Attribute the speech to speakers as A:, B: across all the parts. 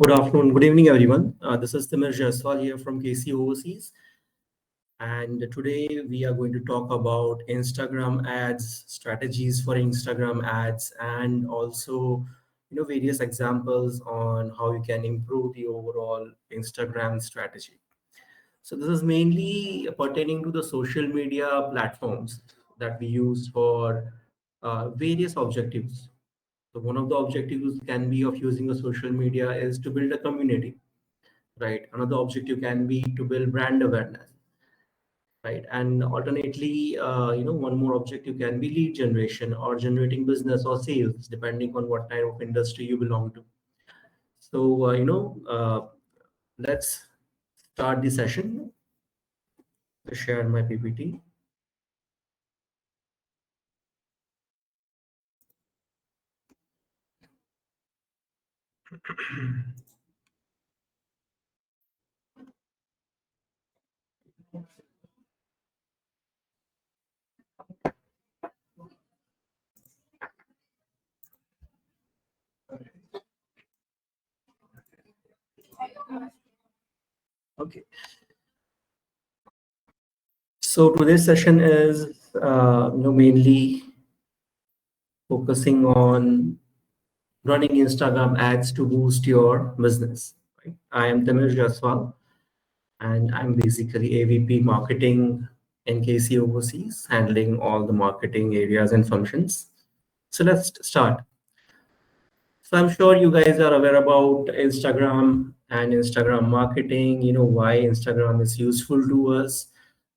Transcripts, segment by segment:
A: Good afternoon, good evening, everyone. This is Timur Jaiswal here from KC Overseas. And today we are going to talk about Instagram ads, strategies for Instagram ads, and also, various examples on how you can improve the overall Instagram strategy. So this is mainly pertaining to the social media platforms that we use for various objectives. So one of the objectives can be of using a social media is to build a community, right? Another objective can be to build brand awareness, right? And alternately, one more objective can be lead generation or generating business or sales, depending on what type of industry you belong to. So, let's start the session. To share my PPT. Okay. So today's session is, mainly focusing on running Instagram ads to boost your business. Right? I am Tamir Jaswal, and I'm basically AVP marketing in KC Overseas, handling all the marketing areas and functions. So let's start. So I'm sure you guys are aware about Instagram and Instagram marketing, why Instagram is useful to us.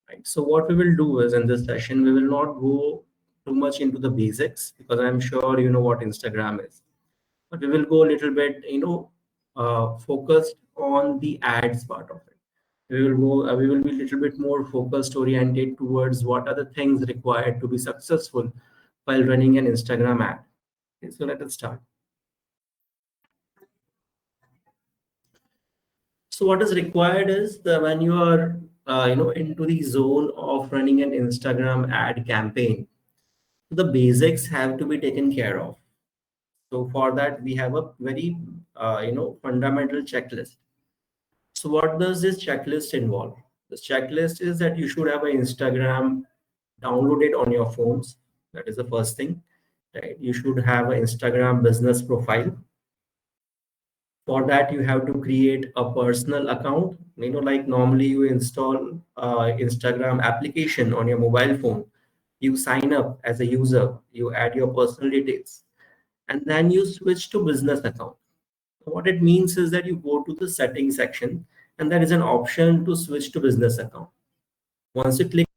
A: Right. So what we will do is in this session, we will not go too much into the basics because I'm sure you know what Instagram is. But we will go a little bit, focused on the ads part of it. We will be a little bit more focused, oriented towards what are the things required to be successful while running an Instagram ad. Okay, so let us start. So what is required is that when you are, into the zone of running an Instagram ad campaign, the basics have to be taken care of. So for that, we have a very, fundamental checklist. So what does this checklist involve? This checklist is that you should have an Instagram downloaded on your phones. That is the first thing, right? You should have an Instagram business profile. For that, you have to create a personal account. Like normally you install Instagram application on your mobile phone. You sign up as a user, you add your personal details, and then you switch to business account. What it means is that you go to the settings section and there is an option to switch to business account. Once you click,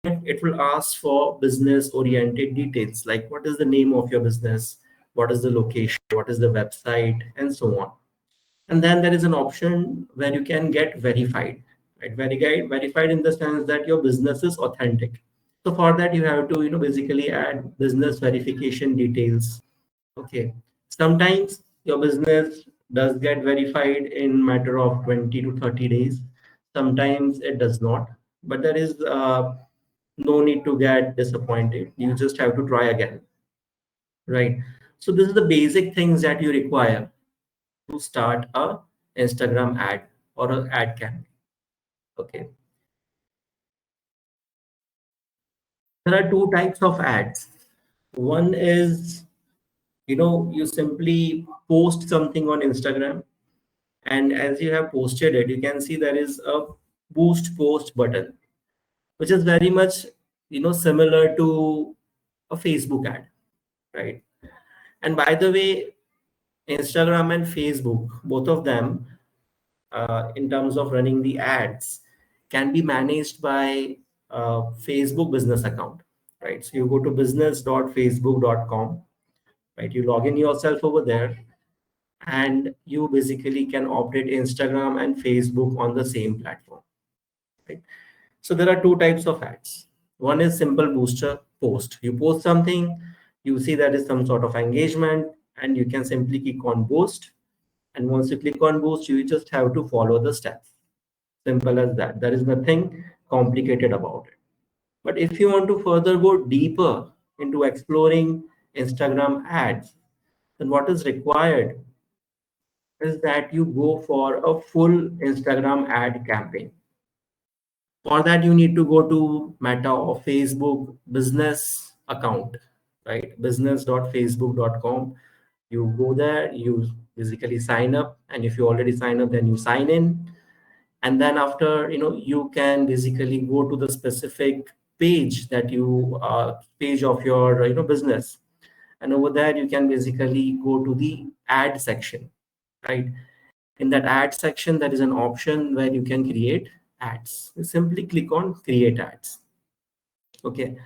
A: it will ask for business oriented details like what is the name of your business, what is the location, what is the website, and so on. And then there is an option where you can get verified, right? Verified in the sense that your business is authentic. So for that, you have to, basically add business verification details. Okay. Sometimes your business does get verified in matter of 20 to 30 days. Sometimes it does not, but there is no need to get disappointed. You just have to try again, right? So this is the basic things that you require to start a Instagram ad or an ad campaign. Okay. There are two types of ads. One is, you simply post something on Instagram, and as you have posted it, you can see there is a boost post button, which is very much, similar to a Facebook ad, right? And by the way, Instagram and Facebook, both of them, in terms of running the ads, can be managed by Facebook business account, right? So you go to business.facebook.com, right? You log in yourself over there, and you basically can operate Instagram and Facebook on the same platform, right? So there are two types of ads. One is simple booster post. You post something, you see that is some sort of engagement, and you can simply click on boost. And once you click on boost, you just have to follow the steps. Simple as that. There is nothing complicated about it. But if you want to further go deeper into exploring Instagram ads, then what is required is that you go for a full Instagram ad campaign. For that, you need to go to Meta or Facebook business account, right? business.facebook.com. You go there, you basically sign up, and if you already sign up, then you sign in. And then after, you can basically go to the specific page that you page of your business, and over there you can basically go to the ad section, right? In that ad section, there is an option where you can create ads. You simply click on create ads. Okay.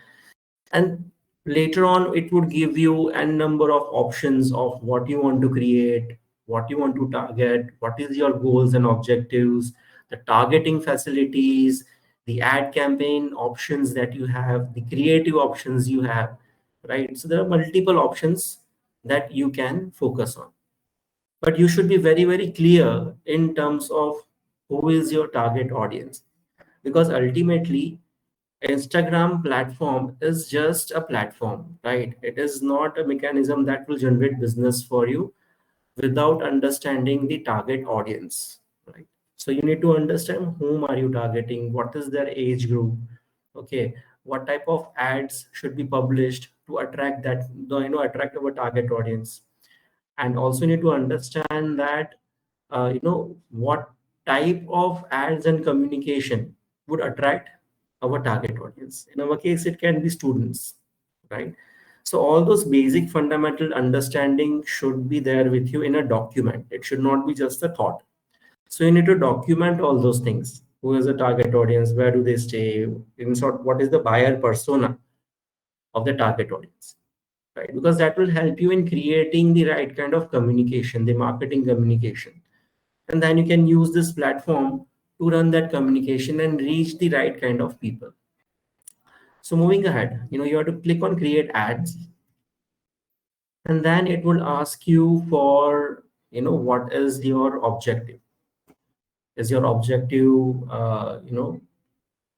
A: And later on, it would give you a number of options of what you want to create, what you want to target, what is your goals and objectives, the targeting facilities, the ad campaign options that you have, the creative options you have, right? So there are multiple options that you can focus on. But you should be very, very clear in terms of who is your target audience, because ultimately Instagram platform is just a platform, right? It is not a mechanism that will generate business for you without understanding the target audience, right? So you need to understand whom are you targeting, what is their age group, okay? What type of ads should be published to attract that, attract our target audience, and also need to understand that what type of ads and communication would attract our target audience. In our case, it can be students, right? So all those basic fundamental understanding should be there with you in a document. It should not be just a thought. So you need to document all those things. Who is the target audience? Where do they stay? In sort, what is the buyer persona of the target audience? Right? Because that will help you in creating the right kind of communication, the marketing communication. And then you can use this platform to run that communication and reach the right kind of people. So moving ahead, you have to click on create ads, and then it will ask you for, what is your objective? Is your objective,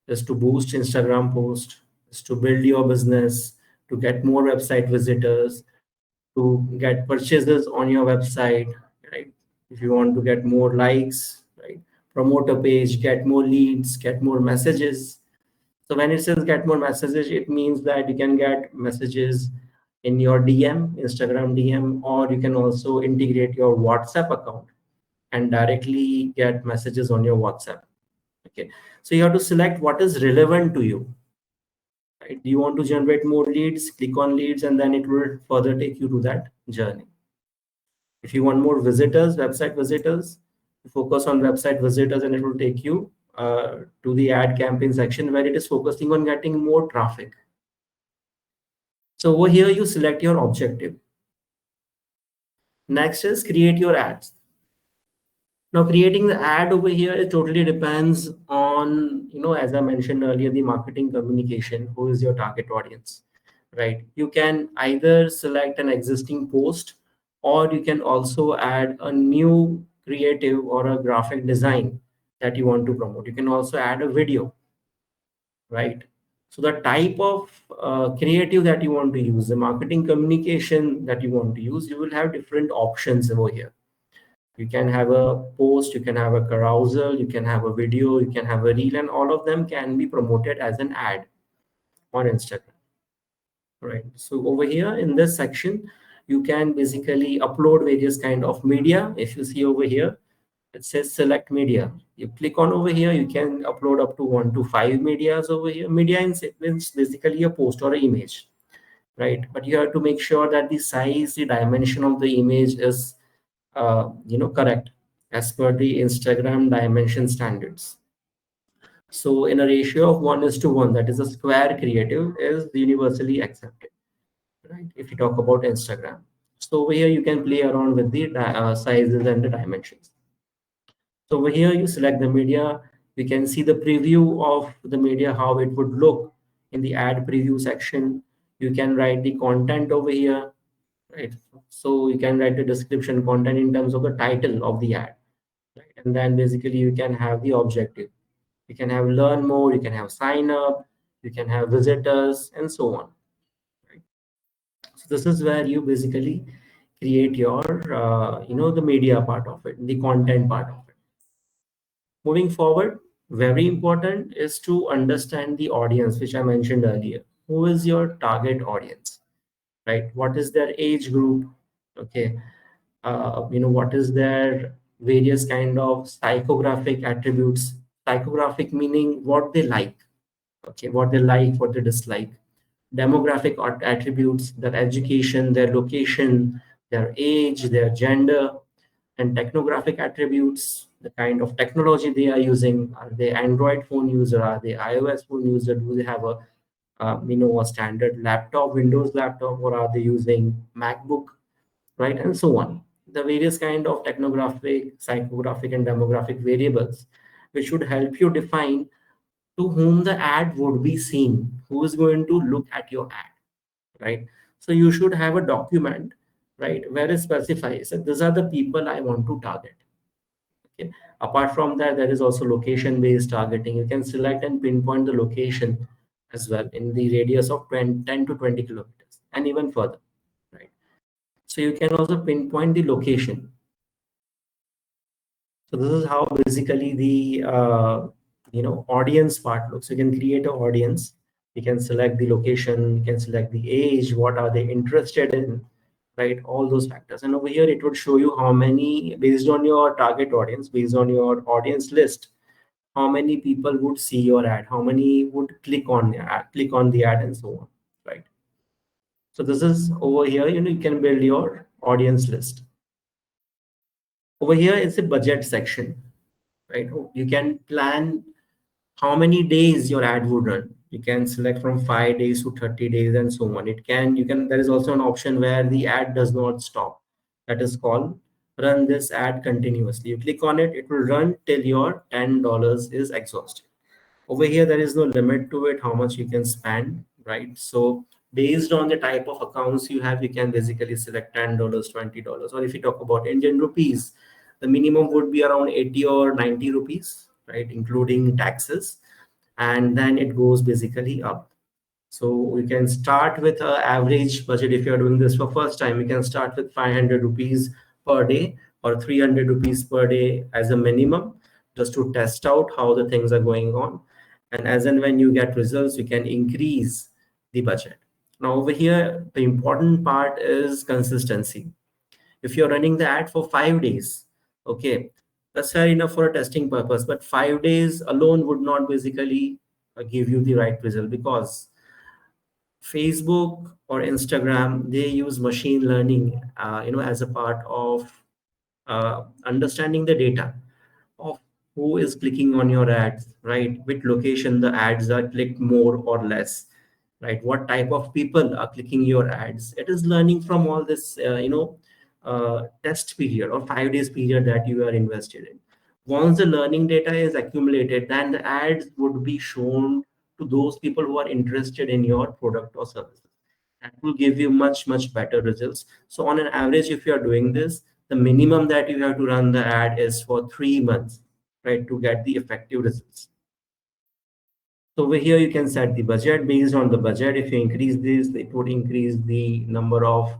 A: is to boost Instagram post, is to build your business, to get more website visitors, to get purchases on your website, right? If you want to get more likes, right? Promote a page, get more leads, get more messages. So when it says get more messages, it means that you can get messages in your DM, Instagram DM, or you can also integrate your WhatsApp account and directly get messages on your WhatsApp. Okay. So you have to select what is relevant to you. Right? Do you want to generate more leads? Click on leads, and then it will further take you to that journey. If you want more visitors, website visitors, focus on website visitors, and it will take you to the ad campaign section where it is focusing on getting more traffic. So over here, you select your objective. Next is create your ads. Now, creating the ad over here, it totally depends on, as I mentioned earlier, the marketing communication, who is your target audience, right? You can either select an existing post, or you can also add a new creative or a graphic design that you want to promote. You can also add a video, right? So the type of creative that you want to use, the marketing communication that you want to use, you will have different options over here. You can have a post, you can have a carousel, you can have a video, you can have a reel, and all of them can be promoted as an ad on Instagram. Right. So over here in this section, you can basically upload various kind of media. If you see over here, it says select media. You click on over here, you can upload up to 1 to 5 medias over here. Media means basically a post or an image, right? But you have to make sure that the size, the dimension of the image is correct as per the Instagram dimension standards. So in a ratio of 1:1, that is a square creative is universally accepted, right? If you talk about Instagram. So over here, you can play around with the sizes and the dimensions. So over here, you select the media. You can see the preview of the media, how it would look in the ad preview section. You can write the content over here, right? So you can write the description content in terms of the title of the ad, right? And then basically you can have the objective. You can have learn more, you can have sign up, you can have visitors, and so on, right? So this is where you basically create your the media part of it, the content part of it. Moving forward, very important is to understand the audience, which I mentioned earlier. Who is your target audience, right? What is their age group? Okay, what is their various kind of psychographic attributes? Psychographic meaning what they like, okay, what they like, what they dislike. Demographic attributes, their education, their location, their age, their gender. And technographic attributes, the kind of technology they are using. Are they Android phone user? Are they iOS phone user? Do they have a standard laptop, Windows laptop, or are they using MacBook, right? And so on. The various kind of technographic, psychographic, and demographic variables, which should help you define to whom the ad would be seen, who is going to look at your ad, right? So you should have a document, right, where it specifies that these are the people I want to target. Okay. Apart from that, there is also location-based targeting. You can select and pinpoint the location as well in the radius of 10 to 20 kilometers and even further, right? So you can also pinpoint the location. So this is how basically the audience part looks. You can create an audience. You can select the location. You can select the age. What are they interested in? Right, all those factors. And over here, it would show you how many, based on your target audience, based on your audience list, how many people would see your ad, how many would click on the ad, and so on. Right. So this is over here. You can build your audience list. Over here is a budget section, right? You can plan how many days your ad would run. You can select from 5 days to 30 days and so on. There is also an option where the ad does not stop. That is called run this ad continuously. You click on it, it will run till your $10 is exhausted. Over here, there is no limit to it, how much you can spend, right? So based on the type of accounts you have, you can basically select $10, $20. Or if you talk about Indian rupees, the minimum would be around 80 or 90 rupees, right? Including taxes. And then it goes basically up. So we can start with an average budget. If you're doing this for first time, we can start with 500 rupees per day or 300 rupees per day as a minimum, just to test out how the things are going on. And as and when you get results, you can increase the budget. Now over here, the important part is consistency. If you're running the ad for 5 days, okay, that's fair enough for a testing purpose, but 5 days alone would not basically give you the right result, because Facebook or Instagram, they use machine learning, as a part of understanding the data of who is clicking on your ads, right? Which location the ads are clicked more or less, right? What type of people are clicking your ads? It is learning from all this, test period or 5 days period that you are invested in. Once the learning data is accumulated, then the ads would be shown to those people who are interested in your product or services. That will give you much, much better results. So on an average, if you are doing this, the minimum that you have to run the ad is for 3 months, right, to get the effective results. So over here, you can set the budget. Based on the budget, if you increase this, it would increase the number of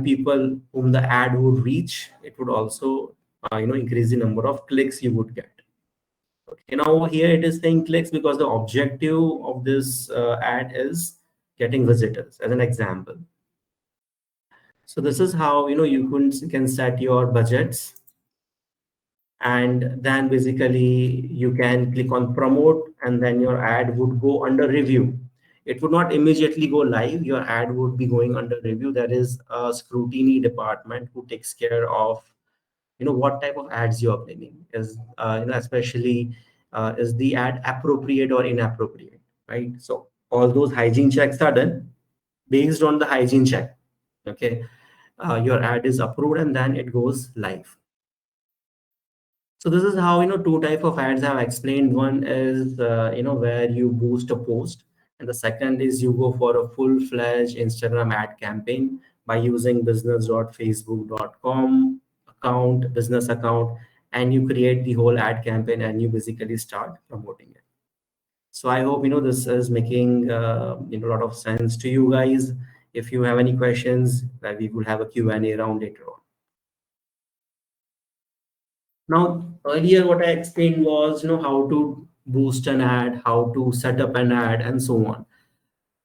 A: people whom the ad would reach. It would also increase the number of clicks you would get. Okay, now over here it is saying clicks because the objective of this ad is getting visitors, as an example. So this is how you can set your budgets, and then basically you can click on promote, and then your ad would go under review. It would not immediately go live. Your ad would be going under review. There is a scrutiny department who takes care of what type of ads you are planning. Is especially is the ad appropriate or inappropriate, right? So all those hygiene checks are done. Based on the hygiene check, okay, your ad is approved and then it goes live. So this is how two type of ads I've explained. One is where you boost a post, and the second is you go for a full-fledged Instagram ad campaign by using business.facebook.com account, business account, and you create the whole ad campaign and you basically start promoting it. So I hope this is making a lot of sense to you guys. If you have any questions, we will have a Q&A round later on. Now, earlier what I explained was, how to boost an ad, how to set up an ad, and so on.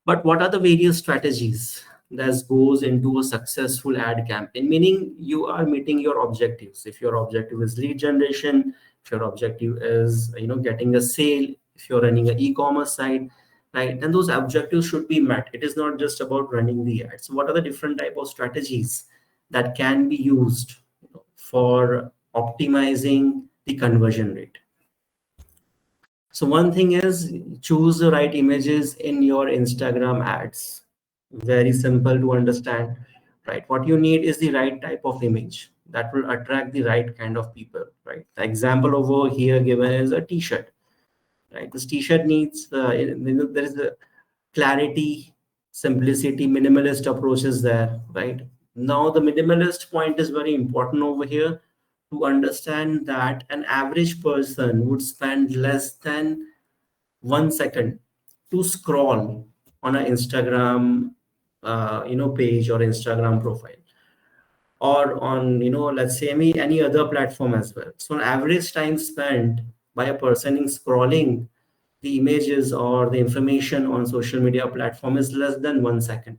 A: But what are the various strategies that goes into a successful ad campaign? Meaning you are meeting your objectives. If your objective is lead generation, if your objective is getting a sale, if you're running an e-commerce site, right? Then those objectives should be met. It is not just about running the ads. What are the different type of strategies that can be used for optimizing the conversion rate? So one thing is choose the right images in your Instagram ads. Very simple to understand, right? What you need is the right type of image that will attract the right kind of people, right? The example over here given is a t-shirt, right? This t-shirt needs, there is a clarity, simplicity, minimalist approaches there, right? Now the minimalist point is very important over here to understand that an average person would spend less than 1 second to scroll on an Instagram, page or Instagram profile, or on, let's say any other platform as well. So, an average time spent by a person in scrolling the images or the information on social media platform is less than 1 second.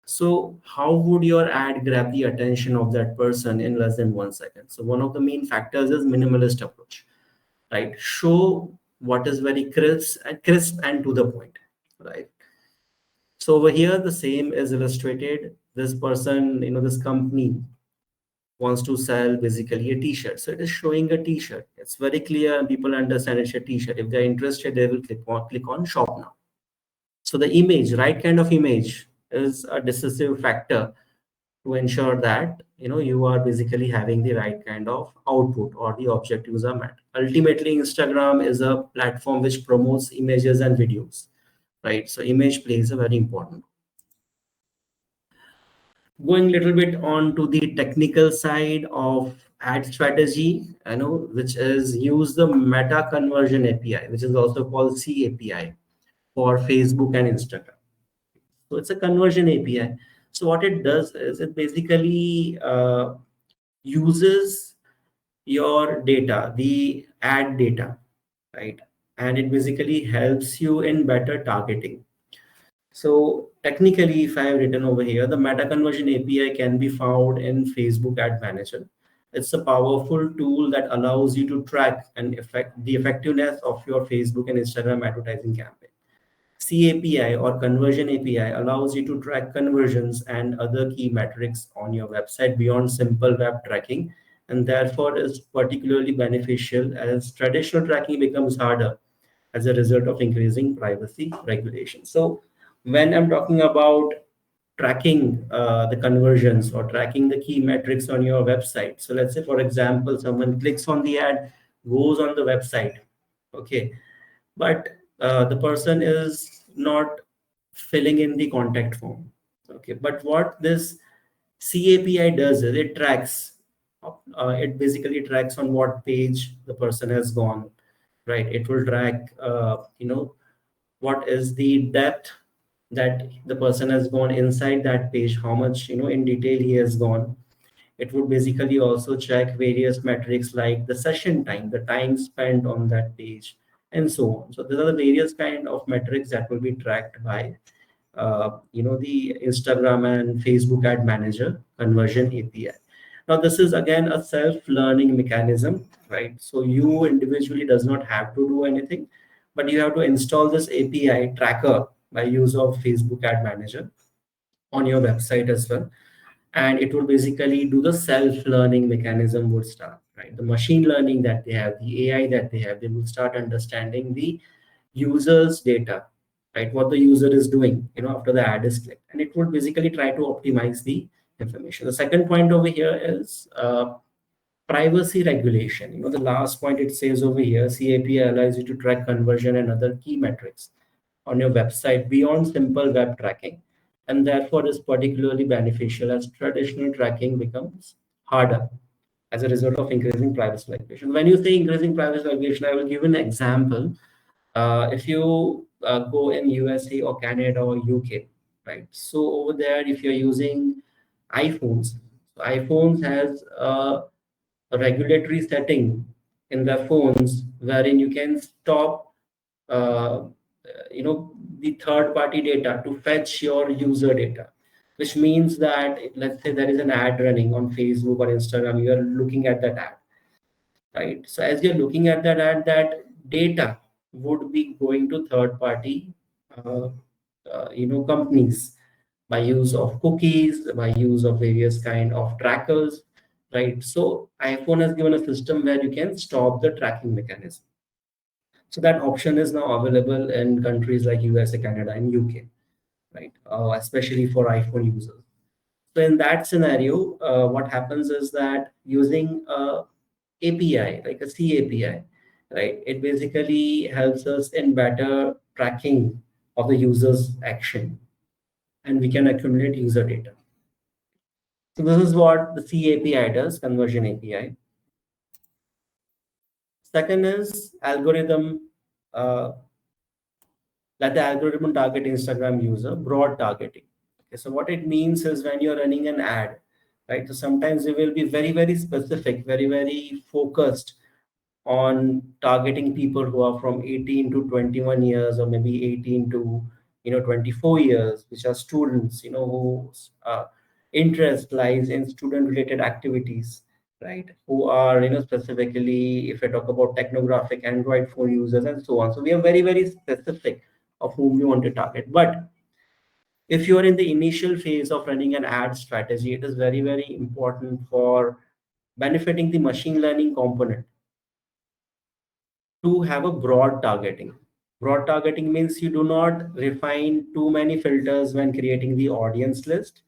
A: So, how would your ad grab the attention of that person in less than 1 second? So, one of the main factors is minimalist approach, right? Show what is very crisp and to the point, right? So over here, the same is illustrated. This person, this company wants to sell basically a t-shirt. So it is showing a t-shirt. It's very clear and people understand it's a t-shirt. If they're interested, they will click on shop now. So the image, right kind of image is a decisive factor to ensure that you are basically having the right kind of output or the objectives are met. Ultimately, Instagram is a platform which promotes images and videos, right? So image plays a very important. Going a little bit on to the technical side of ad strategy, which is use the meta conversion API, which is also called CAPI for Facebook and Instagram. So it's a conversion API. So what it does is it basically uses your data, the ad data, right? And it basically helps you in better targeting. So technically, if I have written over here, the meta conversion API can be found in Facebook Ad Manager. It's a powerful tool that allows you to track and affect the effectiveness of your Facebook and Instagram advertising campaign. CAPI or Conversion API allows you to track conversions and other key metrics on your website beyond simple web tracking, and therefore is particularly beneficial as traditional tracking becomes harder as a result of increasing privacy regulations. So when I'm talking about tracking the conversions or tracking the key metrics on your website, so let's say, for example, someone clicks on the ad, goes on the website, okay, but the person is not filling in the contact form. Okay, but what this CAPI does is it tracks. It basically tracks on what page the person has gone, right? It will track, what is the depth that the person has gone inside that page, how much in detail he has gone. It would basically also check various metrics like the session time, the time spent on that page, and so on. So these are the various kind of metrics that will be tracked by the Instagram and Facebook Ad Manager Conversion API. Now this is again a self-learning mechanism, right? So you individually does not have to do anything, but you have to install this API tracker by use of Facebook Ad Manager on your website as well, and it will basically do the self-learning mechanism would start, right? The machine learning that they have, the AI that they have, they will start understanding the user's data, right? What the user is doing, after the ad is clicked, and it would basically try to optimize the information. The second point over here is privacy regulation. The last point it says over here, CAPI allows you to track conversion and other key metrics on your website beyond simple web tracking, and therefore is particularly beneficial as traditional tracking becomes harder as a result of increasing privacy regulation. When you say increasing privacy regulation, I will give an example. If you go in USA or Canada or UK, right? So over there, if you're using iPhones, so iPhones has a regulatory setting in the phones wherein you can stop the third party data to fetch your user data, which means that let's say there is an ad running on Facebook or Instagram, you are looking at that ad, right? So as you're looking at that ad, that data would be going to third party uh, companies by use of cookies, by use of various kind of trackers, right? So iPhone has given a system where you can stop the tracking mechanism. So that option is now available in countries like USA, Canada, and UK, right? Especially for iPhone users. So in that scenario, what happens is that using a API, like a C API, right? It basically helps us in better tracking of the user's action, and we can accumulate user data. So this is what the C API does, conversion API. Second is algorithm. Let the algorithm target Instagram user, broad targeting. Okay, so what it means is when you're running an ad, right? So sometimes it will be very, very specific, very, very focused on targeting people who are from 18 to 21 years, or maybe 18 to 24 years, which are students, whose interest lies in student related activities, right? Who are specifically, if I talk about technographic Android phone users and so on. So we are very, very specific of whom we want to target. But if you are in the initial phase of running an ad strategy, it is very, very important for benefiting the machine learning component to have a broad targeting. Broad targeting means you do not refine too many filters when creating the audience list,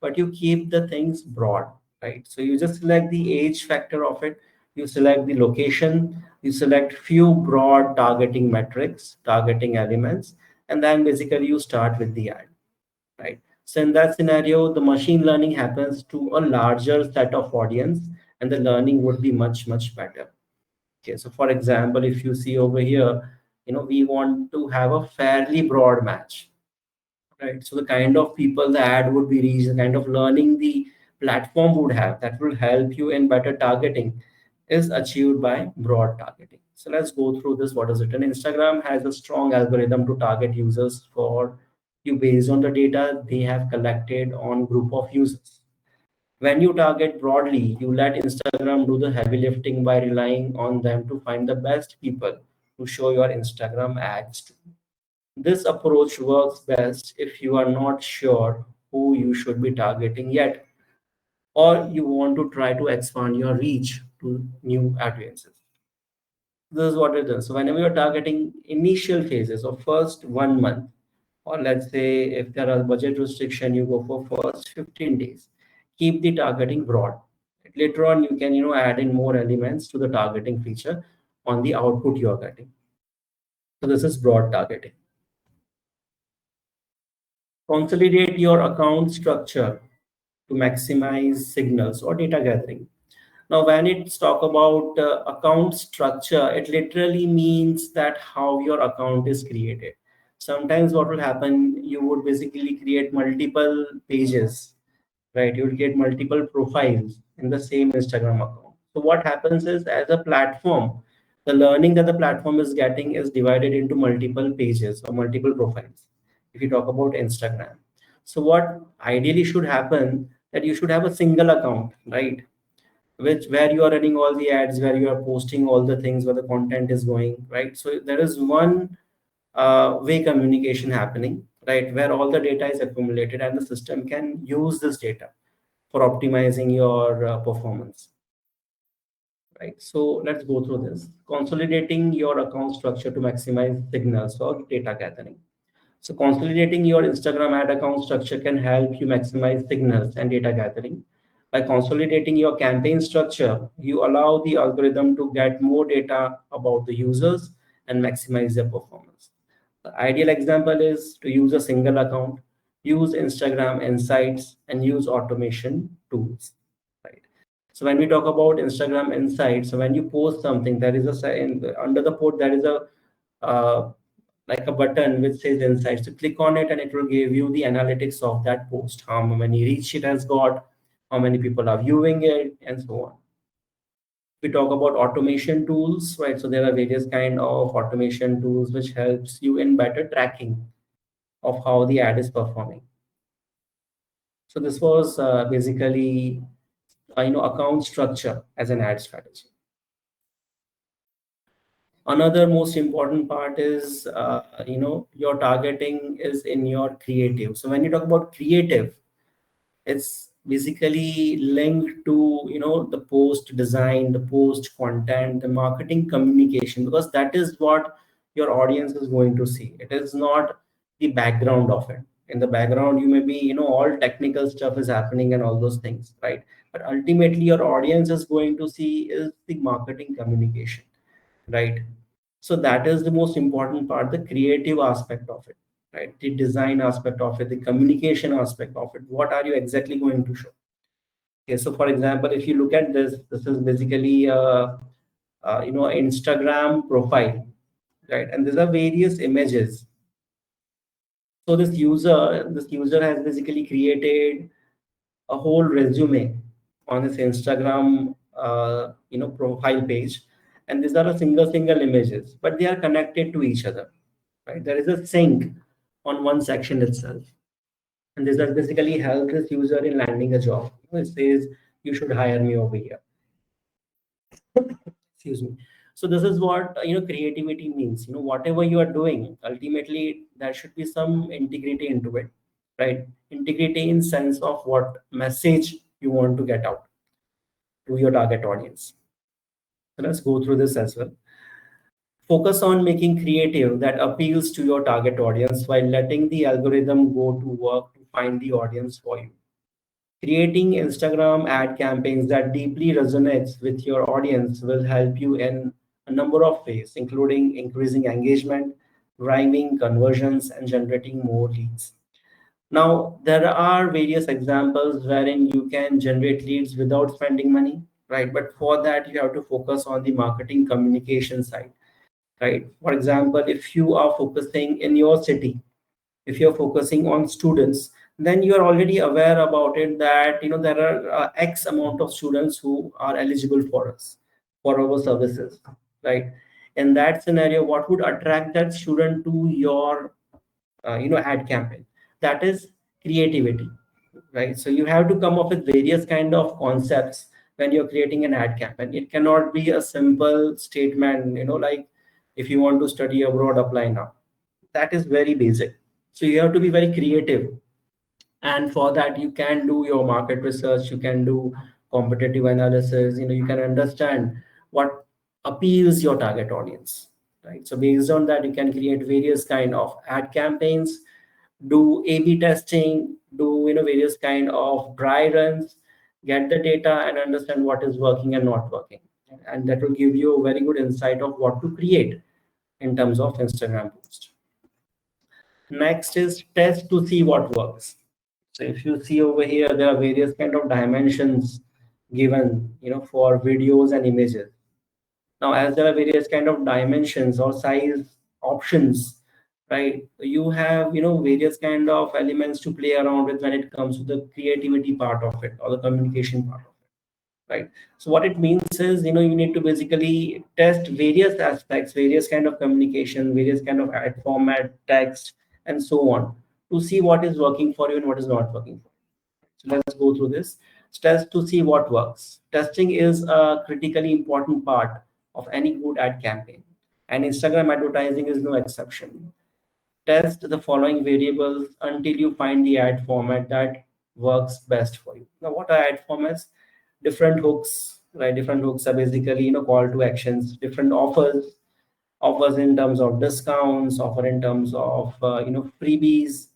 A: but you keep the things broad, right? So you just select the age factor of it, you select the location, you select few broad targeting metrics, targeting elements, and then basically you start with the ad, right? So in that scenario, the machine learning happens to a larger set of audience, and the learning would be much, much better. Okay, so for example, if you see over here, we want to have a fairly broad match, right? So the kind of people the ad would be reached, the kind of learning the platform would have that will help you in better targeting is achieved by broad targeting. So let's go through this. What is it? And Instagram has a strong algorithm to target users for you based on the data they have collected on group of users. When you target broadly, you let Instagram do the heavy lifting by relying on them to find the best people to show your Instagram ads to. This approach works best if you are not sure who you should be targeting yet, or you want to try to expand your reach to new audiences. This is what it is. So whenever you're targeting initial phases of first 1 month, or let's say if there are budget restriction, you go for first 15 days. Keep the targeting broad. Later on, you can add in more elements to the targeting feature on the output you are getting. So this is broad targeting. Consolidate your account structure to maximize signals or data gathering. Now, when it's talk about account structure, it literally means that how your account is created. Sometimes what will happen, you would basically create multiple pages, right? You will get multiple profiles in the same Instagram account. So what happens is, as a platform, the learning that the platform is getting is divided into multiple pages or multiple profiles. If you talk about Instagram, so what ideally should happen, that you should have a single account, right? Which where you are running all the ads, where you are posting all the things, where the content is going, right? So there is one way communication happening, right? Where all the data is accumulated and the system can use this data for optimizing your performance, right? So let's go through this. Consolidating your account structure to maximize signals or data gathering. So consolidating your Instagram ad account structure can help you maximize signals and data gathering. By consolidating your campaign structure, you allow the algorithm to get more data about the users and maximize their performance. The ideal example is to use a single account, use Instagram Insights, and use automation tools. Right. So when we talk about Instagram Insights, so when you post something, there is under the post there is a like a button which says insights. So click on it and it will give you the analytics of that post, how many reach it has got, how many people are viewing it, and so on. We talk about automation tools, right? So there are various kind of automation tools which helps you in better tracking of how the ad is performing. So this was basically account structure as an ad strategy. Another most important part is your targeting is in your creative. So when you talk about creative, it's basically linked to the post design, the post content, the marketing communication, because that is what your audience is going to see. It is not the background of it. In the background you may be all technical stuff is happening and all those things, right? But ultimately your audience is going to see is the marketing communication, right? So that is the most important part, the creative aspect of it, right? The design aspect of it, the communication aspect of it. What are you exactly going to show? Okay, so for example, if you look at this is basically Instagram profile, right? And these are various images. So this user has basically created a whole resume on his Instagram, profile page, and these are a single images, but they are connected to each other, right? There is a sync on one section itself, and this has basically helped this user in landing a job. It says you should hire me over here. Excuse me. So this is what creativity means. Whatever you are doing, ultimately there should be some integrity into it, right? Integrity in sense of what message you want to get out to your target audience. So let's go through this as well. Focus on making creative that appeals to your target audience while letting the algorithm go to work to find the audience for you. Creating Instagram ad campaigns that deeply resonates with your audience will help you in a number of ways, including increasing engagement, driving conversions, and generating more leads. Now, there are various examples wherein you can generate leads without spending money, right? But for that, you have to focus on the marketing communication side, right? For example, if you are focusing in your city, if you're focusing on students, then you are already aware about it that there are X amount of students who are eligible for us, for our services, right? In that scenario, what would attract that student to your ad campaign? That is creativity, right? So you have to come up with various kind of concepts when you're creating an ad campaign. It cannot be a simple statement, like if you want to study abroad, apply now. That is very basic. So you have to be very creative, and for that you can do your market research, you can do competitive analysis, you can understand what appeals your target audience, right? So based on that you can create various kind of ad campaigns, do A/B testing, do various kind of dry runs, get the data and understand what is working and not working, and that will give you a very good insight of what to create in terms of Instagram post. Next is test to see what works. So if you see over here, there are various kind of dimensions given, for videos and images. Now, as there are various kind of dimensions or size options, right? You have, various kind of elements to play around with when it comes to the creativity part of it or the communication part of it, right? So what it means is, you need to basically test various aspects, various kind of communication, various kind of ad format, text, and so on, to see what is working for you and what is not working for you. So let's go through this. Test to see what works. Testing is a critically important part of any good ad campaign, and Instagram advertising is no exception. Test the following variables until you find the ad format that works best for you. Now, what are ad formats? Different hooks, right? Different hooks are basically, call to actions, different offers in terms of discounts, offer in terms of, freebies,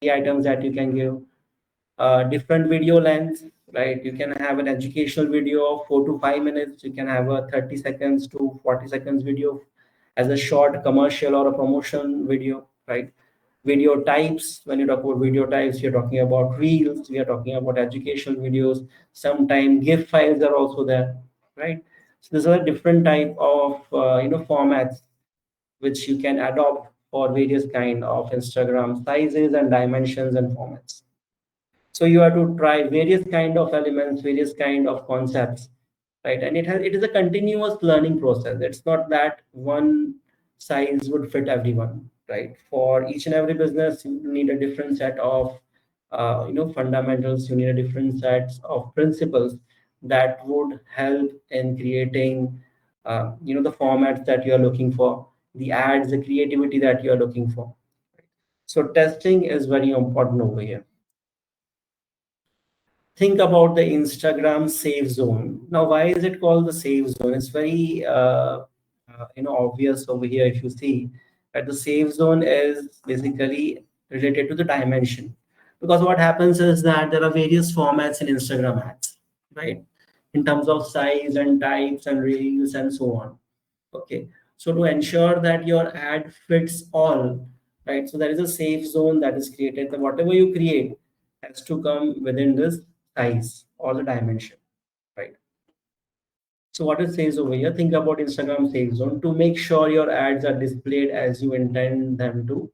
A: the items that you can give, different video lengths, right? You can have an educational video of 4 to 5 minutes. You can have a 30 seconds to 40 seconds video as a short commercial or a promotion video, right? Video types, when you talk about video types, you're talking about reels, we are talking about educational videos. Sometimes GIF files are also there, right? So these are different type of, formats which you can adopt for various kind of Instagram sizes and dimensions and formats. So you have to try various kind of elements, various kind of concepts, right? And it is a continuous learning process. It's not that one size would fit everyone, right? For each and every business, you need a different set of fundamentals. You need a different sets of principles that would help in creating the formats that you are looking for, the ads, the creativity that you are looking for. So testing is very important over here. Think about the Instagram safe zone. Now, why is it called the safe zone? It's very obvious over here. If you see that the safe zone is basically related to the dimension, because what happens is that there are various formats in Instagram ads, right? In terms of size and types and reels and so on. Okay, so to ensure that your ad fits all, right? So there is a safe zone that is created. That whatever you create has to come within this size or the dimension, right? So what it says over here, think about Instagram safe zone to make sure your ads are displayed as you intend them to,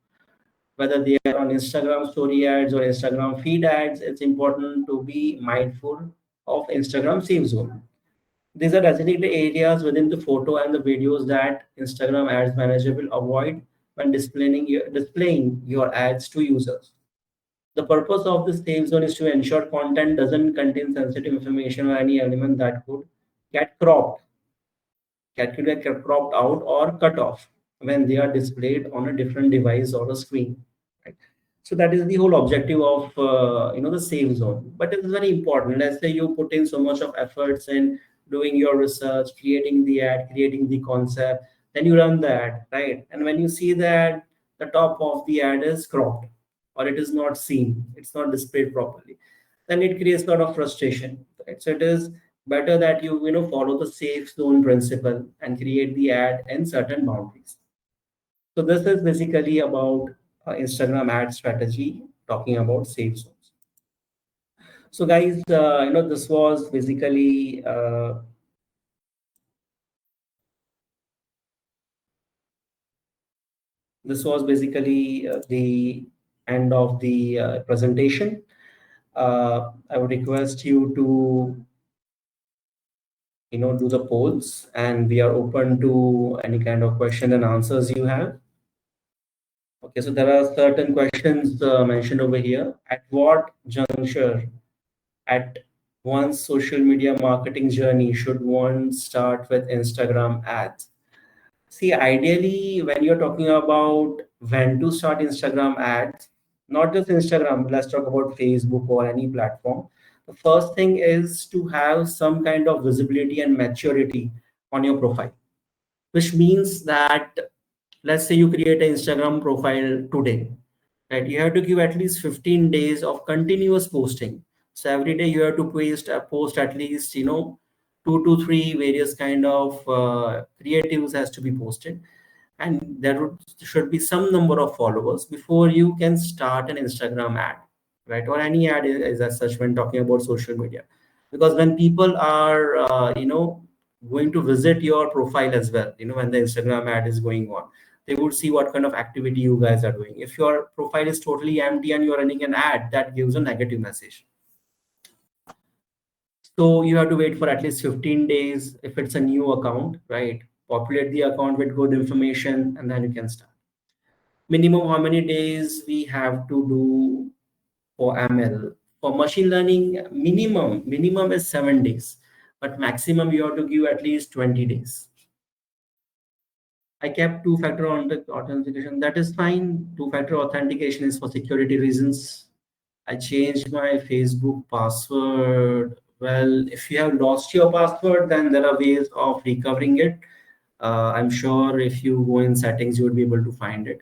A: whether they are on Instagram story ads or Instagram feed ads. It's important to be mindful of Instagram safe zone. These are designated areas within the photo and the videos that Instagram Ads Manager will avoid when displaying your ads to users. The purpose of this safe zone is to ensure content doesn't contain sensitive information or any element that could get cropped, get cropped out or cut off when they are displayed on a different device or a screen. Right? So that is the whole objective of the safe zone. But it is very important. Let's say you put in so much of efforts in doing your research, creating the ad, creating the concept, then you run the ad, right? And when you see that the top of the ad is cropped or it is not seen, it's not displayed properly, then it creates a lot of frustration. Right? So it is better that you follow the safe zone principle and create the ad in certain boundaries. So this is basically about Instagram ad strategy, talking about safe zones. So guys, this was basically the end of the presentation. I would request you to do the polls, and we are open to any kind of question and answers you have. Okay, so there are certain questions mentioned over here. At what juncture at one's social media marketing journey should one start with Instagram ads? See, ideally, when you're talking about when to start Instagram ads, not just Instagram, let's talk about Facebook or any platform. The first thing is to have some kind of visibility and maturity on your profile, which means that let's say you create an Instagram profile today, right? You have to give at least 15 days of continuous posting. So every day you have to post at least 2 to 3 various kind of creatives has to be posted, and should be some number of followers before you can start an Instagram ad, right? Or any ad is as such when talking about social media, because when people are going to visit your profile as well, when the Instagram ad is going on, they would see what kind of activity you guys are doing. If your profile is totally empty and you're running an ad, that gives a negative message. So you have to wait for at least 15 days if it's a new account, right? Populate the account with good information and then you can start. Minimum how many days we have to do for ML? For machine learning, minimum is 7 days, but maximum you have to give at least 20 days. I kept two-factor authentication. That is fine. Two-factor authentication is for security reasons. I changed my Facebook password. Well, if you have lost your password, then there are ways of recovering it. I'm sure if you go in settings, you would be able to find it.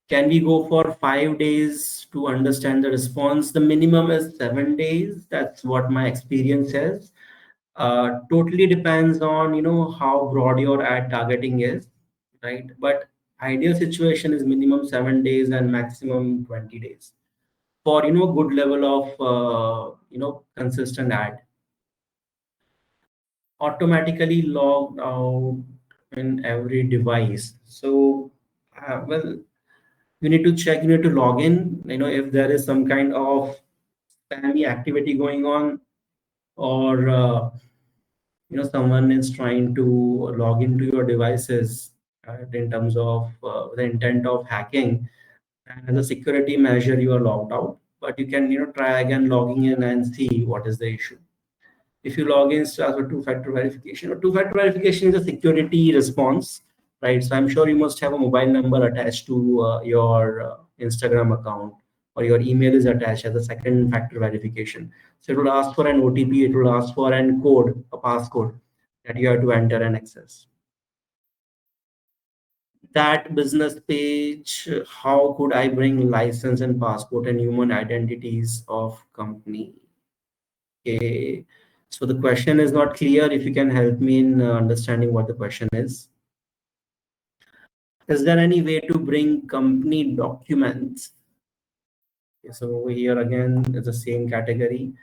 A: Can we go for 5 days to understand the response? The minimum is 7 days. That's what my experience says. Totally depends on how broad your ad targeting is, right? But ideal situation is minimum 7 days and maximum 20 days for good level of consistent ad. Automatically logged out in every device. So Well, you need to check, you need to log in, if there is some kind of spammy activity going on, or someone is trying to log into your devices, in terms of the intent of hacking, and as a security measure you are logged out, but you can try again logging in and see what is the issue. If you log in, start with two-factor verification. Or two-factor verification is a security response, right? So I'm sure you must have a mobile number attached to your Instagram account, or your email is attached as a second factor verification. So it will ask for an OTP, it will ask for an code, a passcode that you have to enter and access. That business page, how could I bring license and passport and human identities of company? Okay. So the question is not clear. If you can help me in understanding what the question is. Is there any way to bring company documents? Okay, so over here again, it's the same category.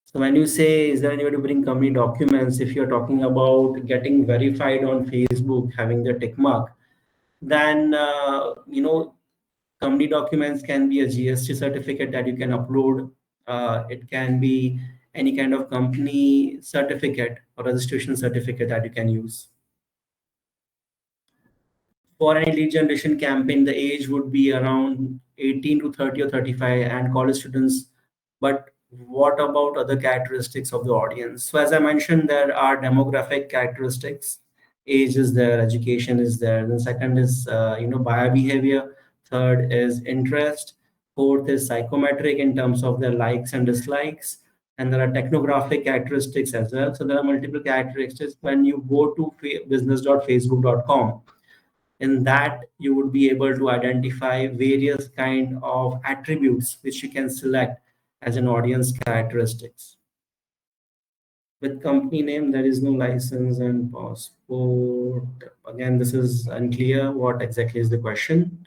A: So when you say, is there any way to bring company documents? If you're talking about getting verified on Facebook, having the tick mark, then, company documents can be a GST certificate that you can upload. It can be any kind of company certificate or registration certificate that you can use. For any lead generation campaign, the age would be around 18 to 30 or 35 and college students. But what about other characteristics of the audience? So as I mentioned, there are demographic characteristics. Age is there, education is there. Then second is, buyer behavior. Third is interest. Fourth is psychometric in terms of their likes and dislikes. And there are technographic characteristics as well. So there are multiple characteristics. When you go to business.facebook.com, in that you would be able to identify various kind of attributes which you can select as an audience characteristics. With company name, there is no license and passport. Again, this is unclear what exactly is the question.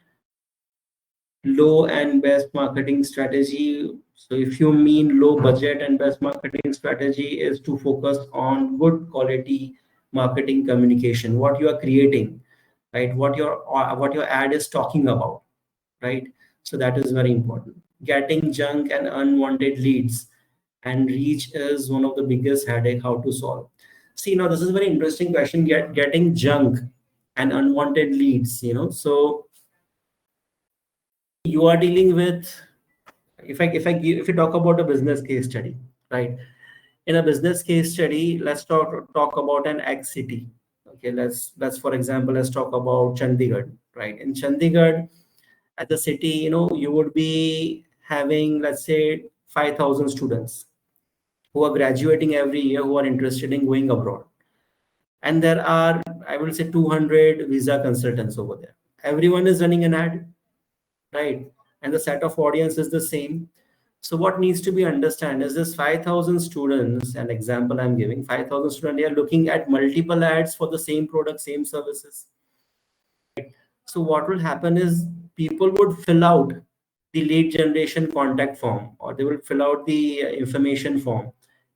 A: Low and best marketing strategy. So if you mean low budget and best marketing strategy, is to focus on good quality marketing communication, what you are creating, right? What your ad is talking about, right? So that is very important. Getting junk and unwanted leads and reach is one of the biggest headache how to solve. See, now this is a very interesting question. Getting junk and unwanted leads, so you are dealing with, if you talk about a business case study, right? In a business case study, let's talk about an X city. Okay, let's for example, let's talk about Chandigarh, right? In Chandigarh, at the city, you would be having, let's say, 5,000 students who are graduating every year, who are interested in going abroad. And there are, I will say, 200 visa consultants over there. Everyone is running an ad, right? And the set of audience is the same. So what needs to be understand is this 5,000 students, an example I'm giving, 5,000 students, they are looking at multiple ads for the same product, same services. So what will happen is people would fill out the lead generation contact form, or they will fill out the information form,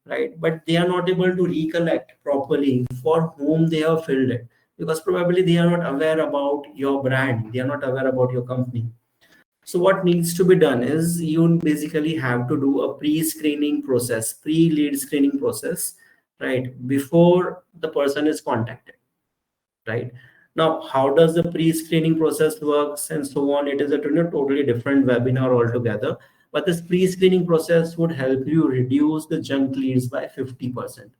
A: right? But they are not able to recollect properly for whom they have filled it, because probably they are not aware about your brand, they are not aware about your company. So what needs to be done is you basically have to do a pre-screening process, pre-lead screening process, right? Before the person is contacted, right? Now, how does the pre-screening process works and so on? It is a totally different webinar altogether. But this pre-screening process would help you reduce the junk leads by 50%.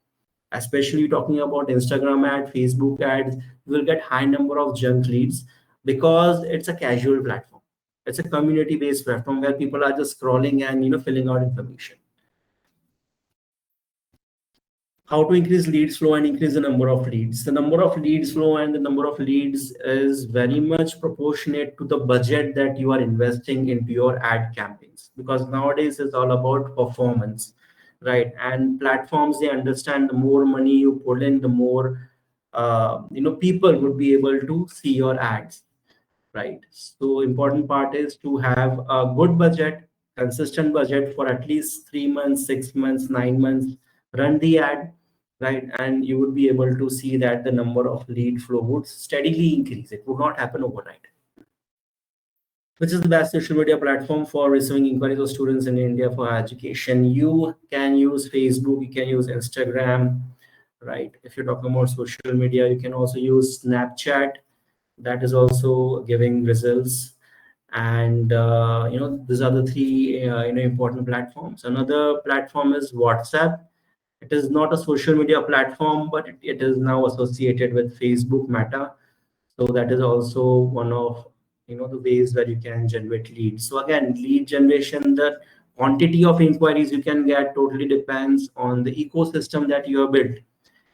A: Especially talking about Instagram ad, Facebook ads, you will get high number of junk leads because it's a casual platform. It's a community-based platform where people are just scrolling and filling out information. How to increase leads flow and increase the number of leads. The number of leads flow and the number of leads is very much proportionate to the budget that you are investing into your ad campaigns, because nowadays it's all about performance, right? And platforms, they understand the more money you put in, the more people would be able to see your ads, right? So important part is to have a good budget, consistent budget for at least 3 months, 6 months, 9 months, run the ad, right? And you would be able to see that the number of lead flow would steadily increase. It would not happen overnight. Which is the best social media platform for receiving inquiries of students in India for education? You can use Facebook, you can use Instagram, right? If you're talking about social media, you can also use Snapchat. That is also giving results. And these are the three important platforms. Another platform is WhatsApp. It is not a social media platform, but it is now associated with Facebook Meta. So that is also one of the ways where you can generate leads. So again, lead generation, the quantity of inquiries you can get totally depends on the ecosystem that you have built.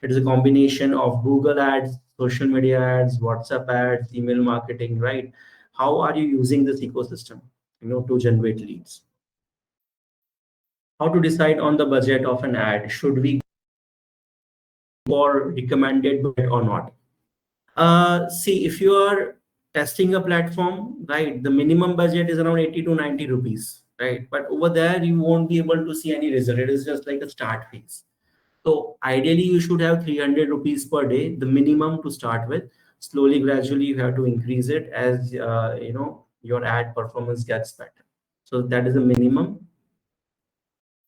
A: It is a combination of Google ads, social media ads, WhatsApp ads, email marketing, right? How are you using this ecosystem to generate leads? How to decide on the budget of an ad? Should we go for recommended budget or not? See, if you are testing a platform, right, the minimum budget is around 80 to 90 rupees, right? But over there, you won't be able to see any result. It is just like a start phase. So ideally, you should have 300 rupees per day, the minimum to start with. Slowly, gradually, you have to increase it as your ad performance gets better. So that is the minimum.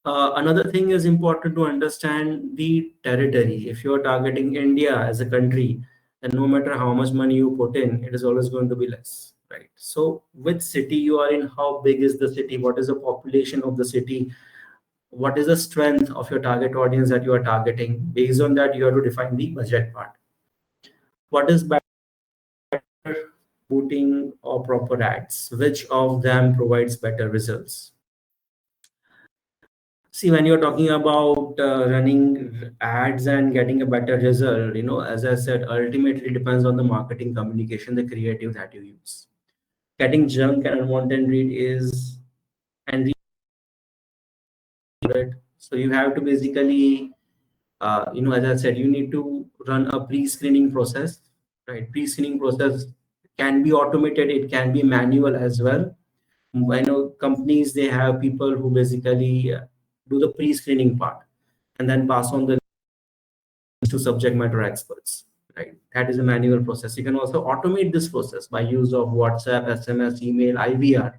A: Another thing is important to understand the territory. If you're targeting India as a country, then no matter how much money you put in, it is always going to be less, right? So, which city you are in, how big is the city, what is the population of the city, what is the strength of your target audience that you are targeting? Based on that, you have to define the budget part. What is better, booting or proper ads? Which of them provides better results? See, when you're talking about running ads and getting a better result, as I said, ultimately depends on the marketing communication, the creative that you use. Getting junk and unwanted read is and read it. So you have to basically, as I said, you need to run a pre-screening process, right? Pre-screening process can be automated, it can be manual as well. I know companies, they have people who basically do the pre-screening part and then pass on the to subject matter experts, right? That is a manual process. You can also automate this process by use of WhatsApp, SMS, email, IVR,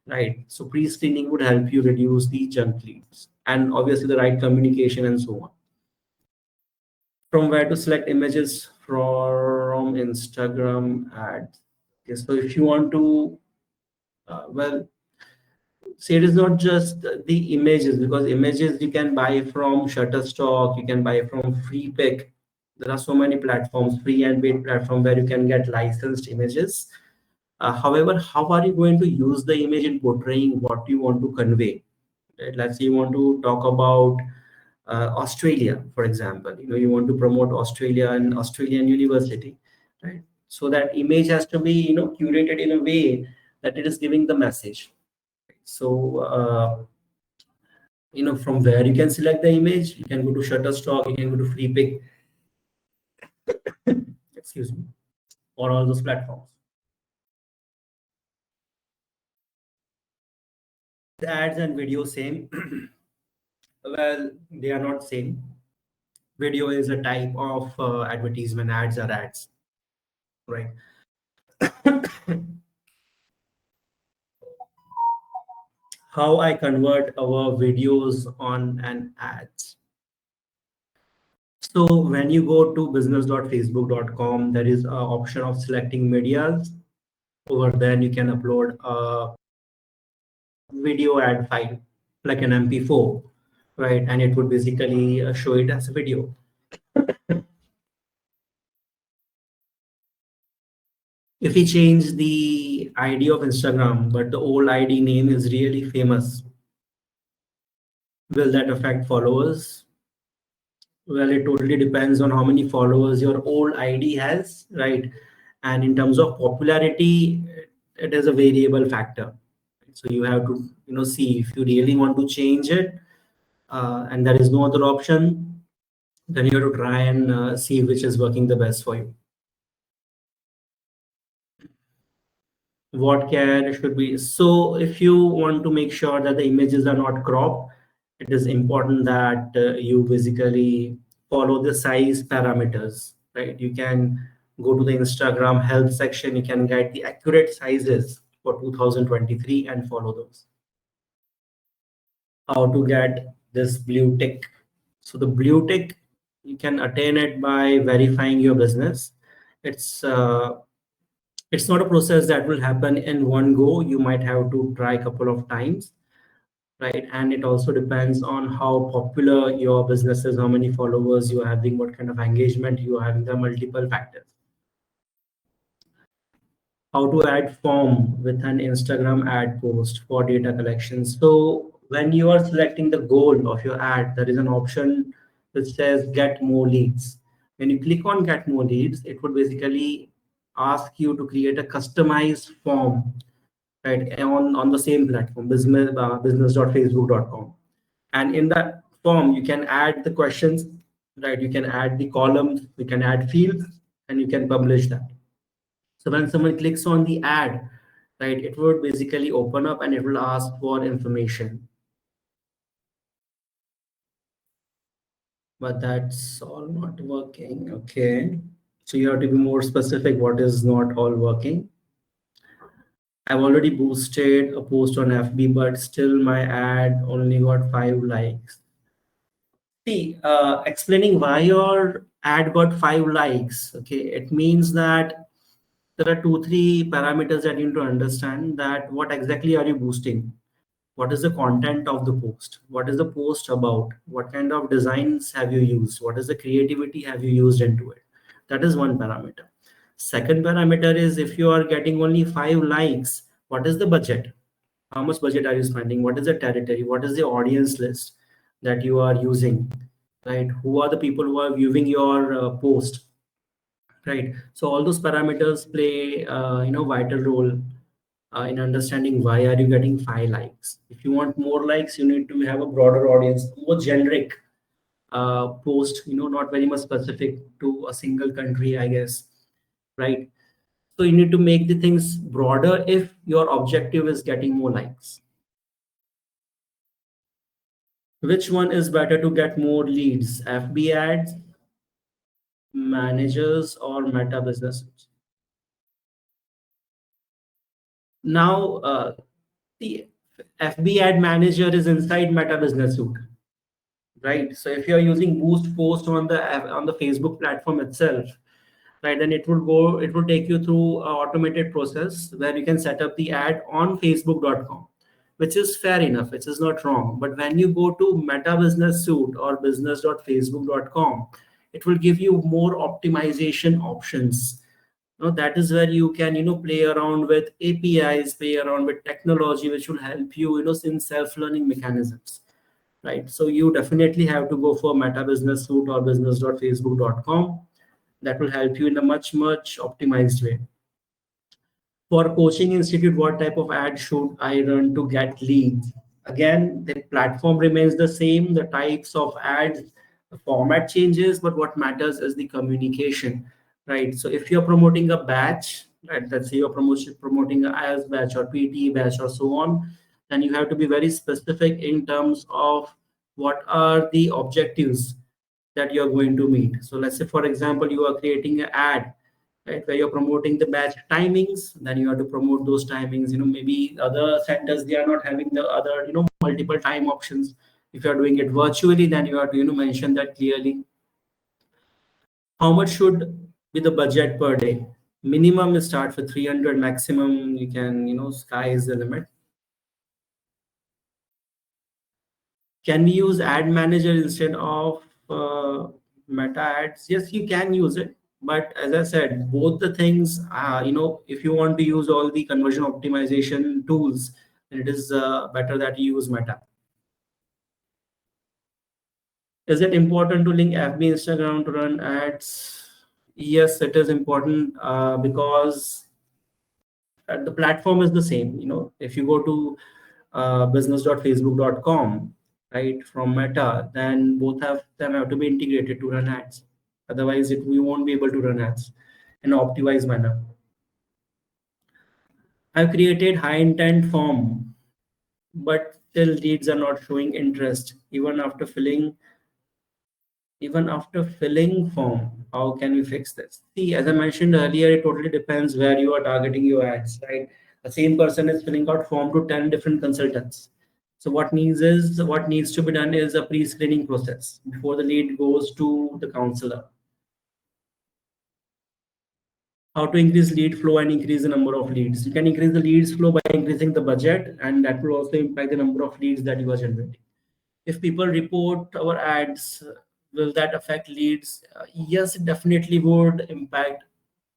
A: right? So pre-screening would help you reduce the junk leads and obviously the right communication and so on. From where to select images from Instagram ads. Okay, so if you want to, well, see, it is not just the images, because images you can buy from Shutterstock, you can buy from Free Pick. There are so many platforms, free and paid platform, where you can get licensed images. However, how are you going to use the image in portraying what you want to convey? Right? Let's say you want to talk about Australia, for example. You want to promote Australia and Australian university, right? So that image has to be curated in a way that it is giving the message. So from where you can select the image, you can go to Shutterstock, you can go to Free Pick, excuse me, or all those platforms. Ads and video same. Well, they are not same. Video is a type of advertisement. Ads are ads, right? How I convert our videos on an ads. So when you go to business.facebook.com, there is an option of selecting medias. Over there, you can upload a video ad file like an MP4, right? And it would basically show it as a video. If we change the ID of Instagram, but the old ID name is really famous, will that affect followers? Well, it totally depends on how many followers your old ID has, right? And in terms of popularity, it is a variable factor. So you have to, see if you really want to change it, and there is no other option, then you have to try and see which is working the best for you. What care should be? So if you want to make sure that the images are not cropped, it is important that you basically follow the size parameters, right? You can go to the Instagram help section, you can get the accurate sizes for 2023 and follow those. How to get this blue tick? So the blue tick, you can attain it by verifying your business. It's uh, it's not a process that will happen in one go. You might have to try a couple of times, right? And it also depends on how popular your business is, how many followers you are having, what kind of engagement you are having. There are multiple factors. How to add form with an Instagram ad post for data collection. So when you are selecting the goal of your ad, there is an option that says get more leads. When you click on get more leads, it would basically ask you to create a customized form, right, on the same platform, business.facebook.com. And in that form, you can add the questions, right? You can add the columns, you can add fields, and you can publish that. So when someone clicks on the ad, right, it would basically open up and it will ask for information. But that's all not working. Okay. So you have to be more specific what is not all working. I've already boosted a post on FB, but still my ad only got 5 likes. See, explaining why your ad got 5 likes, okay, it means that there are 2, 3 parameters that you need to understand, that what exactly are you boosting? What is the content of the post? What is the post about? What kind of designs have you used? What is the creativity have you used into it? That is one parameter. Second parameter is, if you are getting only 5 likes, what is the budget? How much budget are you spending? What is the territory? What is the audience list that you are using? Right? Who are the people who are viewing your post? Right? So all those parameters play vital role in understanding why are you getting 5 likes. If you want more likes, you need to have a broader audience, more generic post, not very much specific to a single country, I guess, right? So you need to make the things broader if your objective is getting more likes. Which one is better to get more leads, FB ads, managers, or meta businesses? Now, the FB ad manager is inside meta business suite, right? So if you're using boost post on the Facebook platform itself, right, then it will take you through an automated process where you can set up the ad on facebook.com, which is fair enough, which is not wrong. But when you go to meta business suite or business.facebook.com, it will give you more optimization options. That is where you can play around with APIs, play around with technology, which will help you in self-learning mechanisms, right? So you definitely have to go for meta business suite or business.facebook.com. That will help you in a much optimized way. For coaching institute, what type of ad should I run to get leads? Again, the platform remains the same, the types of ads, the format changes, but what matters is the communication, right? So if you're promoting a batch, right, let's say you're promoting a IELTS batch or PTE batch or so on, then you have to be very specific in terms of what are the objectives that you're going to meet. So let's say, for example, you are creating an ad, right, where you're promoting the batch timings, then you have to promote those timings. Maybe other centers, they are not having the other, multiple time options. If you're doing it virtually, then you have to, mention that clearly. How much should be the budget per day? Minimum is start for 300, maximum you can, sky is the limit. Can we use ad manager instead of meta ads? Yes, you can use it. But as I said, both the things, if you want to use all the conversion optimization tools, then it is better that you use meta. Is it important to link FB Instagram to run ads? Yes, it is important because the platform is the same. If you go to business.facebook.com, right, from Meta, then both of them have to be integrated to run ads. Otherwise, we won't be able to run ads in an optimized manner. I've created high intent form, but still leads are not showing interest even after filling form. How can we fix this? See, as I mentioned earlier, it totally depends where you are targeting your ads, right? The same person is filling out form to 10 different consultants. So what needs to be done is a pre-screening process before the lead goes to the counselor. How to increase lead flow and increase the number of leads? You can increase the leads flow by increasing the budget, and that will also impact the number of leads that you are generating. If people report our ads, will that affect leads? Yes, it definitely would impact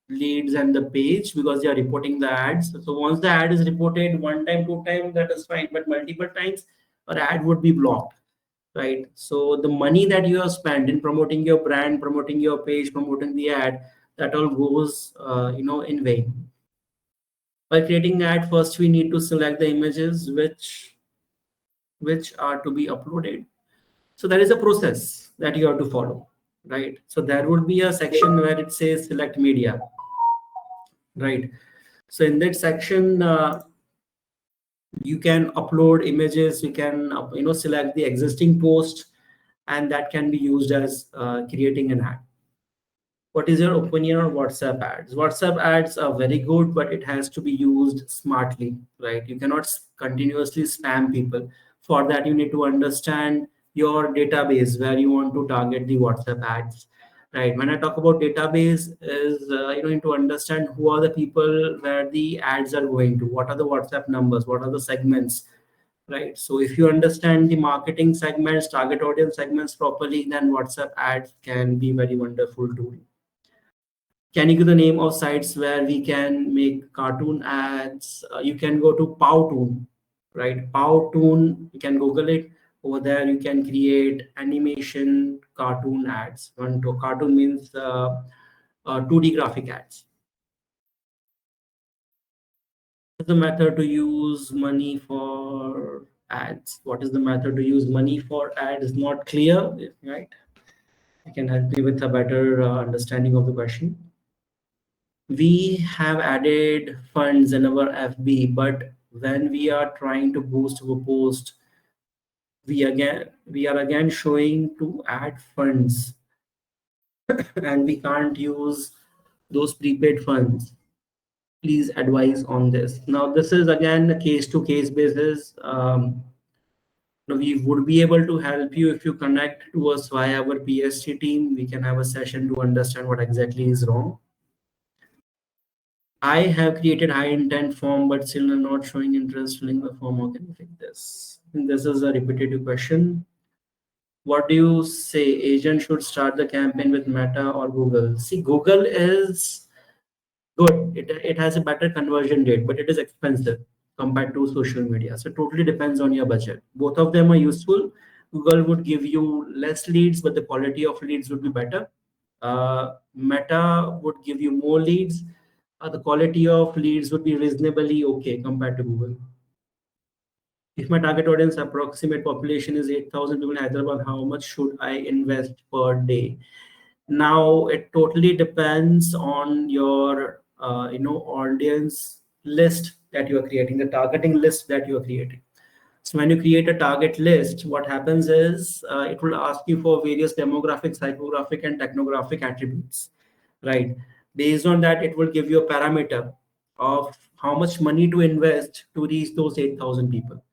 A: leads and the page because they are reporting the ads. So once the ad is reported one time, two time, that is fine. But multiple times, our ad would be blocked, right? So the money that you have spent in promoting your brand, promoting your page, promoting the ad, that all goes, in vain. By creating ad, first we need to select the images which are to be uploaded. So there is a process that you have to follow, right? So there would be a section where it says select media, right? So in that section, you can upload images, you can select the existing post, and that can be used as creating an ad. What is your opinion on WhatsApp ads? WhatsApp ads are very good, but it has to be used smartly, right? You cannot continuously spam people. For that, you need to understand your database where you want to target the WhatsApp ads, right? When I talk about database, is you need to understand who are the people where the ads are going to, what are the WhatsApp numbers, what are the segments, right? So if you understand the marketing segments, target audience segments properly, then WhatsApp ads can be very wonderful tool. Can you give the name of sites where we can make cartoon ads? You can go to Powtoon, right? Powtoon, you can Google it. Over there, you can create animation cartoon ads. One to cartoon means 2D graphic ads. What is the method to use money for ads? What is the method to use money for ads? Not clear, right? I can help you with a better understanding of the question. We have added funds in our FB, but when we are trying to boost our post, we are again showing to add funds, and we can't use those prepaid funds. Please advise on this. Now, this is again a case to case basis. We would be able to help you if you connect to us via our PST team. We can have a session to understand what exactly is wrong. I have created high intent form, but still are not showing interest filling the form. How can I fix this? This is a repetitive question. What do you say? Agent should start the campaign with Meta or Google? See, Google is good. It has a better conversion rate, but it is expensive compared to social media. So it totally depends on your budget. Both of them are useful. Google would give you less leads, but the quality of leads would be better. Meta would give you more leads. The quality of leads would be reasonably okay compared to Google. If my target audience approximate population is 8,000 people in Hyderabad, how much should I invest per day? Now it totally depends on your audience list that you are creating, the targeting list that you are creating. So when you create a target list, what happens is it will ask you for various demographic, psychographic, and technographic attributes, right? Based on that, it will give you a parameter of how much money to invest to reach those 8,000 people.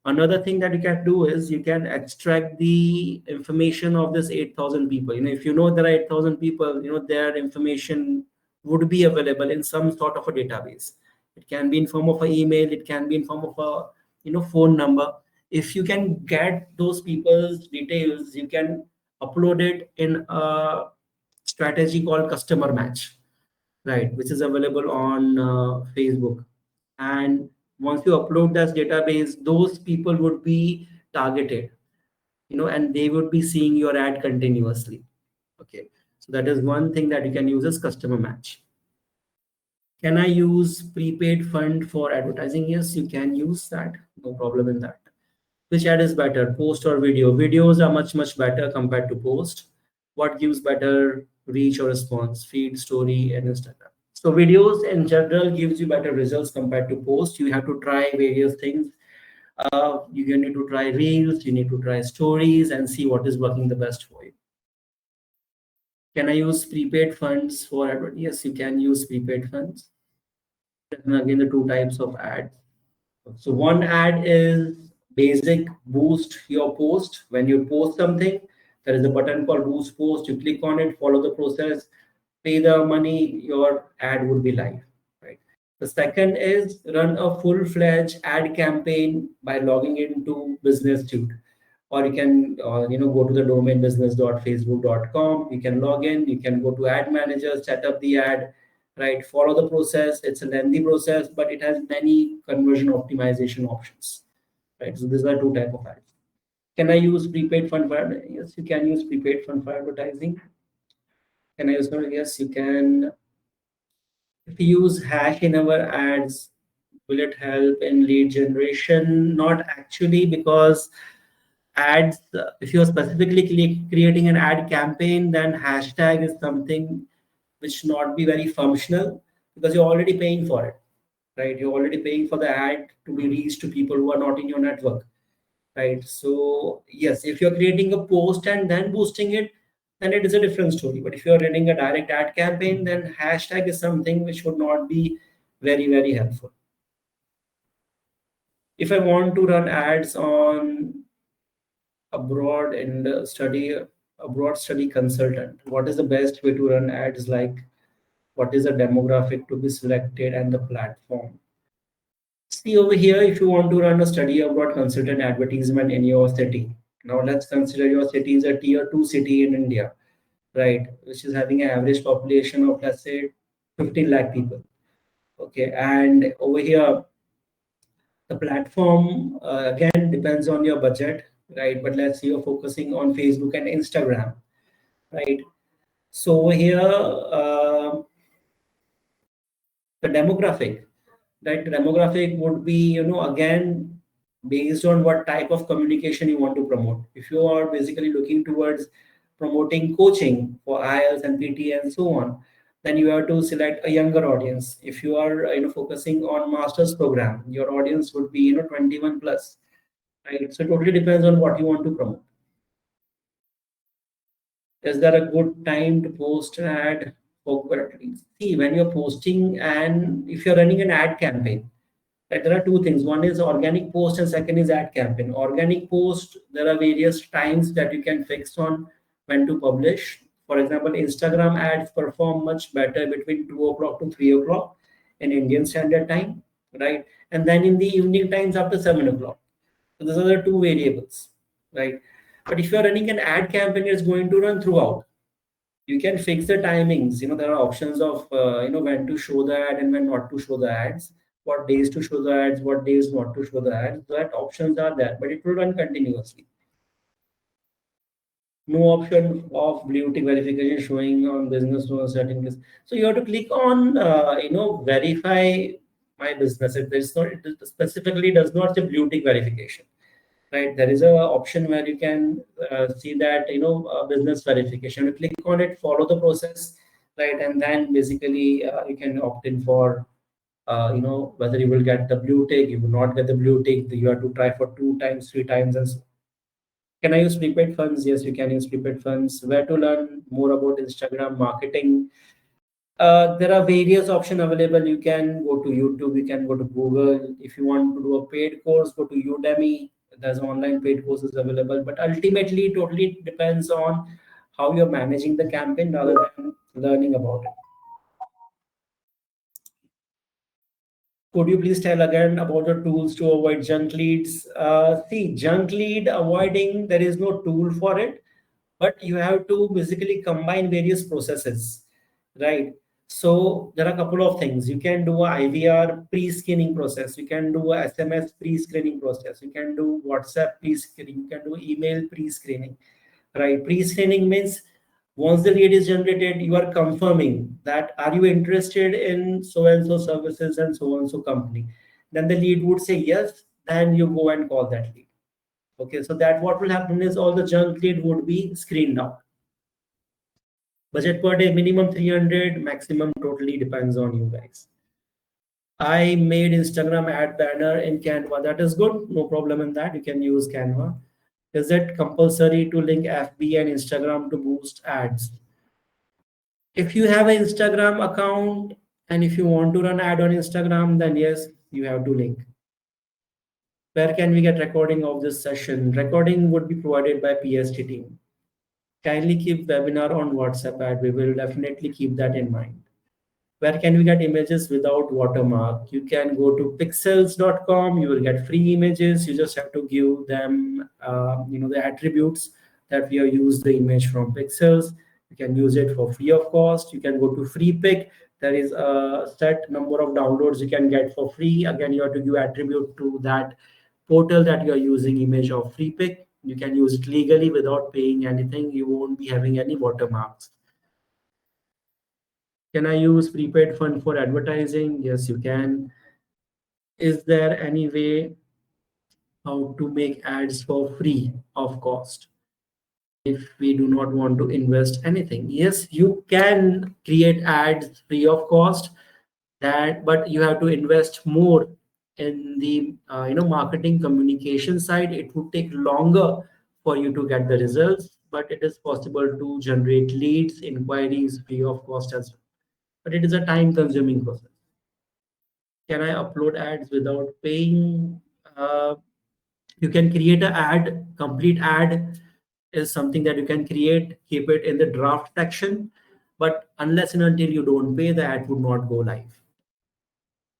A: Another thing that you can do is you can extract the information of this 8,000 people. If you know there are 8,000 people, their information would be available in some sort of a database. It can be in form of an email, it can be in form of a phone number. If you can get those people's details, you can upload it in a strategy called customer match, right, which is available on Facebook. And once you upload that database, those people would be targeted, and they would be seeing your ad continuously. Okay, so that is one thing that you can use as customer match. Can I use prepaid fund for advertising? Yes, you can use that. No problem in that. Which ad is better, post or video? Videos are much better compared to post. What gives better reach or response? Feed, story, and Instagram. So videos in general gives you better results compared to post. You have to try various things. You need to try reels, you need to try stories, and see what is working the best for you. Can I use prepaid funds for advert? Yes, you can use prepaid funds. And again, the two types of ads. So one ad is basic boost your post. When you post something, there is a button called boost post. You click on it, follow the process, pay the money, your ad would be live. Right. The second is run a full-fledged ad campaign by logging into Business Suite. Or you can go to the domain business.facebook.com. You can log in, you can go to ad manager, set up the ad, right? Follow the process. It's a lengthy process, but it has many conversion optimization options, right? So these are two type of ads. Can I use prepaid fund for advertising? Yes, you can use prepaid fund for advertising. Can I use no? Yes, you can. If you use hash in our ads, will it help in lead generation? Not actually, because ads, if you're specifically creating an ad campaign, then hashtag is something which not be very functional, because you're already paying for it, right? You're already paying for the ad to be reached to people who are not in your network, right? So yes, if you're creating a post and then boosting it, then it is a different story. But if you're running a direct ad campaign, then hashtag is something which would not be very helpful. If I want to run ads on abroad and study abroad study consultant, what is the best way to run ads? Like, what is the demographic to be selected and the platform? See over here, if you want to run a study abroad consultant advertisement in your city, now let's consider your city is a tier 2 city in India, right, which is having an average population of, let's say, 15 lakh people. Okay, and over here the platform, again, depends on your budget, right? But let's say you're focusing on Facebook and Instagram, right? So over here, the demographic, right? The demographic would be, again, based on what type of communication you want to promote. If you are basically looking towards promoting coaching for IELTS and PT and so on, then you have to select a younger audience. If you are, focusing on master's program, your audience would be, 21 plus, right? So it totally depends on what you want to promote. Is there a good time to post an ad for quarterly? See, when you're posting, and if you're running an ad campaign, right, there are two things. One is organic post and second is ad campaign. Organic post, there are various times that you can fix on when to publish. For example, Instagram ads perform much better between 2 o'clock to 3 o'clock in Indian Standard Time, right? And then in the evening times after 7 o'clock. So those are the two variables, right? But if you're running an ad campaign, it's going to run throughout. You can fix the timings. There are options of when to show the ad and when not to show the ads, what days to show the ads, what days not to show the ads. That options are there, but it will run continuously. No option of blue tick verification showing on business owner settings. So you have to click on verify my business. It specifically does not say blue tick verification, right? There is a option where you can see that business verification. You click on it, follow the process, right? And then basically you can opt in for whether you will get the blue tick, you will not get the blue tick, you have to try for 2 times, 3 times, and so. Can I use prepaid funds? Yes, you can use prepaid funds. Where to learn more about Instagram marketing? There are various options available. You can go to YouTube, you can go to Google. If you want to do a paid course, go to Udemy. There's online paid courses available. But ultimately, it totally depends on how you're managing the campaign rather than learning about it. Could you please tell again about the tools to avoid junk leads? See, junk lead avoiding, there is no tool for it, but you have to basically combine various processes, right? So there are a couple of things. You can do a IVR pre-screening process. You can do a SMS pre-screening process. You can do WhatsApp pre-screening. You can do email pre-screening, right? Pre-screening means once the lead is generated, you are confirming that are you interested in so and so services and so and so company. Then the lead would say yes. Then you go and call that lead. Okay, so that what will happen is all the junk lead would be screened out. Budget per day minimum 300, maximum totally depends on you guys. I made Instagram ad banner in Canva. That is good. No problem in that. You can use Canva. Is it compulsory to link FB and Instagram to boost ads? If you have an Instagram account, And if you want to run ad on Instagram, then yes, you have to link. Where can we get recording of this session? Recording would be provided by PST team. Kindly keep webinar on WhatsApp ad. We will definitely keep that in mind. Where can we get images without watermark? You can go to pixels.com. You will get free images. You just have to give them, the attributes that we have used the image from Pixels. You can use it for free of cost. You can go to free pick. There is a set number of downloads you can get for free. Again, you have to give attribute to that portal that you are using image of free pick. You can use it legally without paying anything. You won't be having any watermarks. Can I use prepaid fund for advertising? Yes, you can. Is there any way how to make ads for free of cost if we do not want to invest anything? Yes, you can create ads free of cost, that but you have to invest more in the marketing communication side. It would take longer for you to get the results, but it is possible to generate leads, inquiries free of cost as well. But it is a time consuming process. Can I upload ads without paying? You can create an ad. Complete ad is something that you can create, keep it in the draft section, but unless and until you don't pay, the ad would not go live.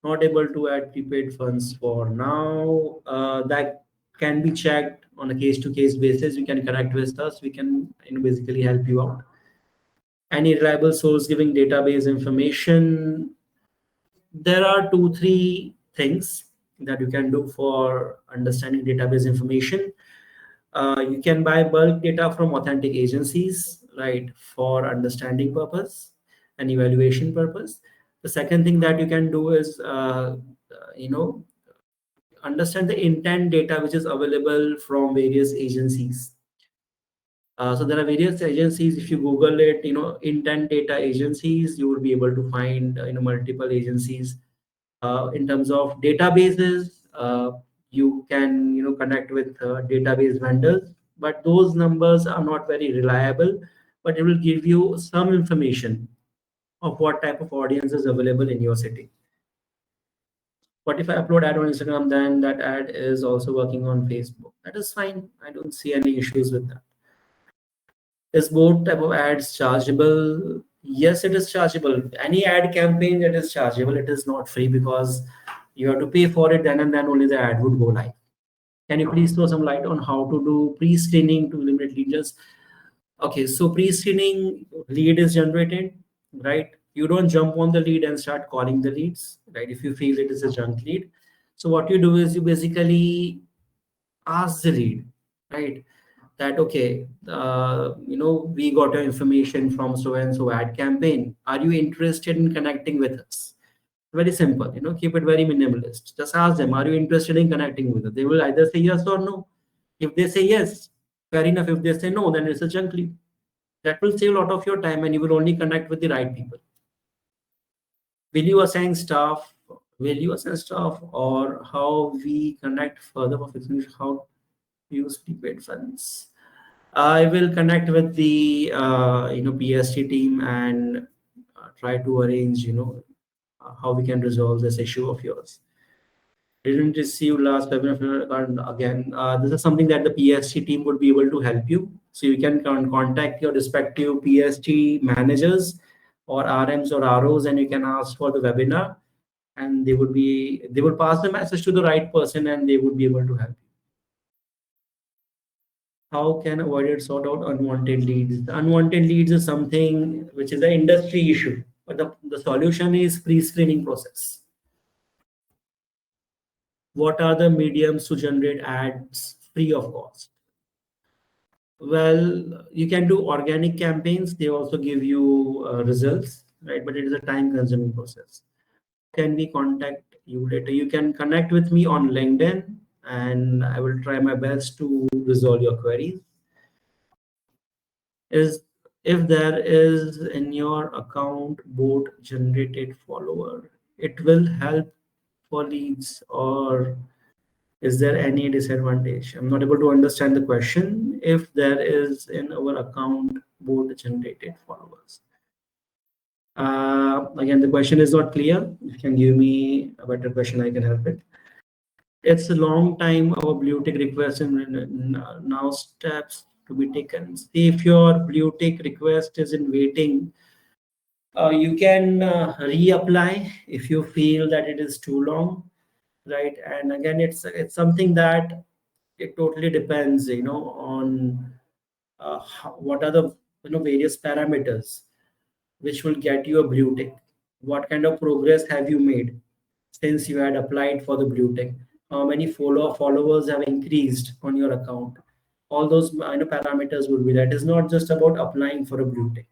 A: Not able to add prepaid funds for now. That can be checked on a case-to-case basis. You can connect with us. We can basically help you out. Any reliable source giving database information. There are two, three things that you can do for understanding database information. You can buy bulk data from authentic agencies, right, for understanding purpose and evaluation purpose. The second thing that you can do is, understand the intent data which is available from various agencies. So there are various agencies. If you Google it, intent data agencies, you will be able to find multiple agencies. In terms of databases, you can connect with database vendors, but those numbers are not very reliable. But it will give you some information of what type of audience is available in your city. What if I upload ad on Instagram, then that ad is also working on Facebook? That is fine. I don't see any issues with that. Is both type of ads chargeable? Yes, it is chargeable. Any ad campaign that is chargeable, it is not free because you have to pay for it then and then only the ad would go live. Can you please throw some light on how to do pre-screening to eliminate leads? Okay, so pre-screening lead is generated, right? You don't jump on the lead and start calling the leads, right? If you feel it is a junk lead. So what you do is you basically ask the lead, right? That okay, we got your information from so and so ad campaign. Are you interested in connecting with us? Very simple, keep it very minimalist. Just ask them, are you interested in connecting with us? They will either say yes or no. If they say yes, fair enough. If they say no, then it's a junk lead. That will save a lot of your time and you will only connect with the right people. Will you assign staff? Will you assign staff, or how we connect further for fixing how to use prepaid funds? I will connect with the PST team and try to arrange how we can resolve this issue of yours. Didn't receive last webinar and again. This is something that the PST team would be able to help you. So you can contact your respective PST managers or RMs or ROs, and you can ask for the webinar, and they will pass the message to the right person, and they would be able to help you. How can avoid sort out unwanted leads? The unwanted leads is something which is an industry issue, but the solution is pre-screening process. What are the mediums to generate ads free of cost? Well, you can do organic campaigns. They also give you results, right? But it is a time-consuming process. Can we contact you later? You can connect with me on LinkedIn, and I will try my best to resolve your queries. Is if there is in your account bot generated follower, it will help for leads, or is there any disadvantage? I'm not able to understand the question. If there is in our account bot generated followers, Again, the question is not clear. If you can give me a better question, I can help it. It's a long time our blue tick request and now steps to be taken. See if your blue tick request is in waiting, you can reapply if you feel that it is too long, right? And again, it's something that it totally depends, on what are the various parameters which will get you a blue tick. What kind of progress have you made since you had applied for the blue tick? How many followers have increased on your account? All those parameters would be that. It's not just about applying for a blue tick.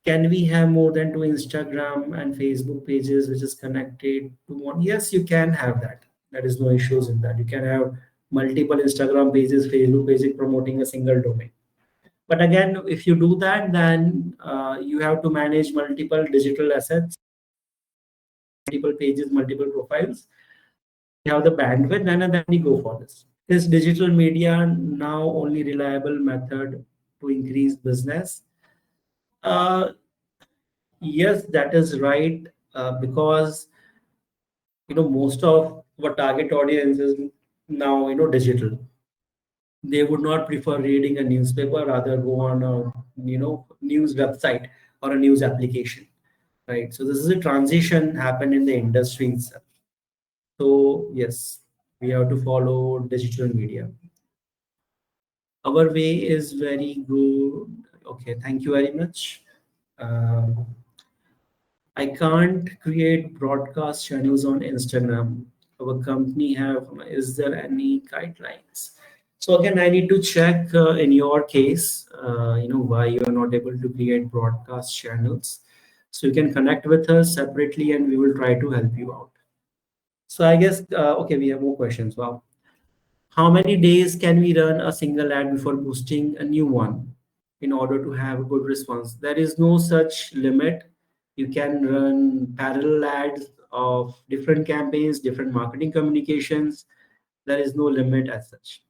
A: Can we have more than two Instagram and Facebook pages which is connected to one? Yes, you can have that. There is no issues in that. You can have multiple Instagram pages, Facebook pages promoting a single domain. But again, if you do that, then you have to manage multiple digital assets, multiple pages, multiple profiles. You have the bandwidth, and then we go for this. Is digital media now only reliable method to increase business? Uh, yes, that is right. Because most of our target audience is now digital. They would not prefer reading a newspaper, rather go on a news website or a news application, right? So this is a transition happen in the industry itself. So yes, we have to follow digital media. Our way is very good. Okay, thank you very much. um, I can't create broadcast channels on Instagram. Our company have, is there any guidelines? So again, I need to check in your case, why you are not able to create broadcast channels. So you can connect with us separately and we will try to help you out. So I guess, okay, we have more questions. Wow. How many days can we run a single ad before boosting a new one in order to have a good response? There is no such limit. You can run parallel ads of different campaigns, different marketing communications. There is no limit as such.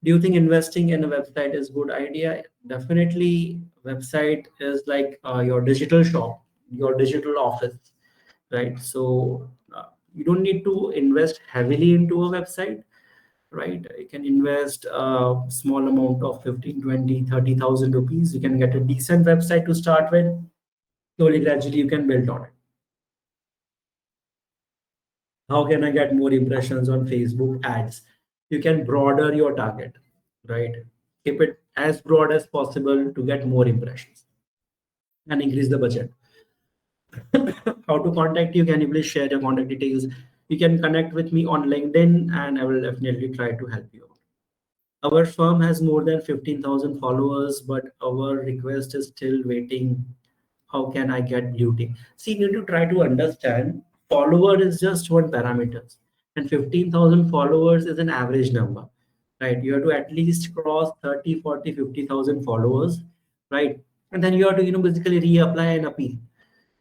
A: Do you think investing in a website is good idea? Definitely, website is like your digital shop, your digital office, right? So you don't need to invest heavily into a website, right? You can invest a small amount of 15, 20, 30,000 rupees. You can get a decent website to start with. Slowly, gradually, you can build on it. How can I get more impressions on Facebook ads? You can broaden your target, right? Keep it as broad as possible to get more impressions and increase the budget. How to contact you? Can you please share your contact details? You can connect with me on LinkedIn and I will definitely try to help you. Our firm has more than 15,000 followers, but our request is still waiting. How can I get blue tick? See, you need to try to understand follower is just one parameter, and 15,000 followers is an average number, right? You have to at least cross 30, 40, 50,000 followers, right? And then you have to, basically reapply and appeal.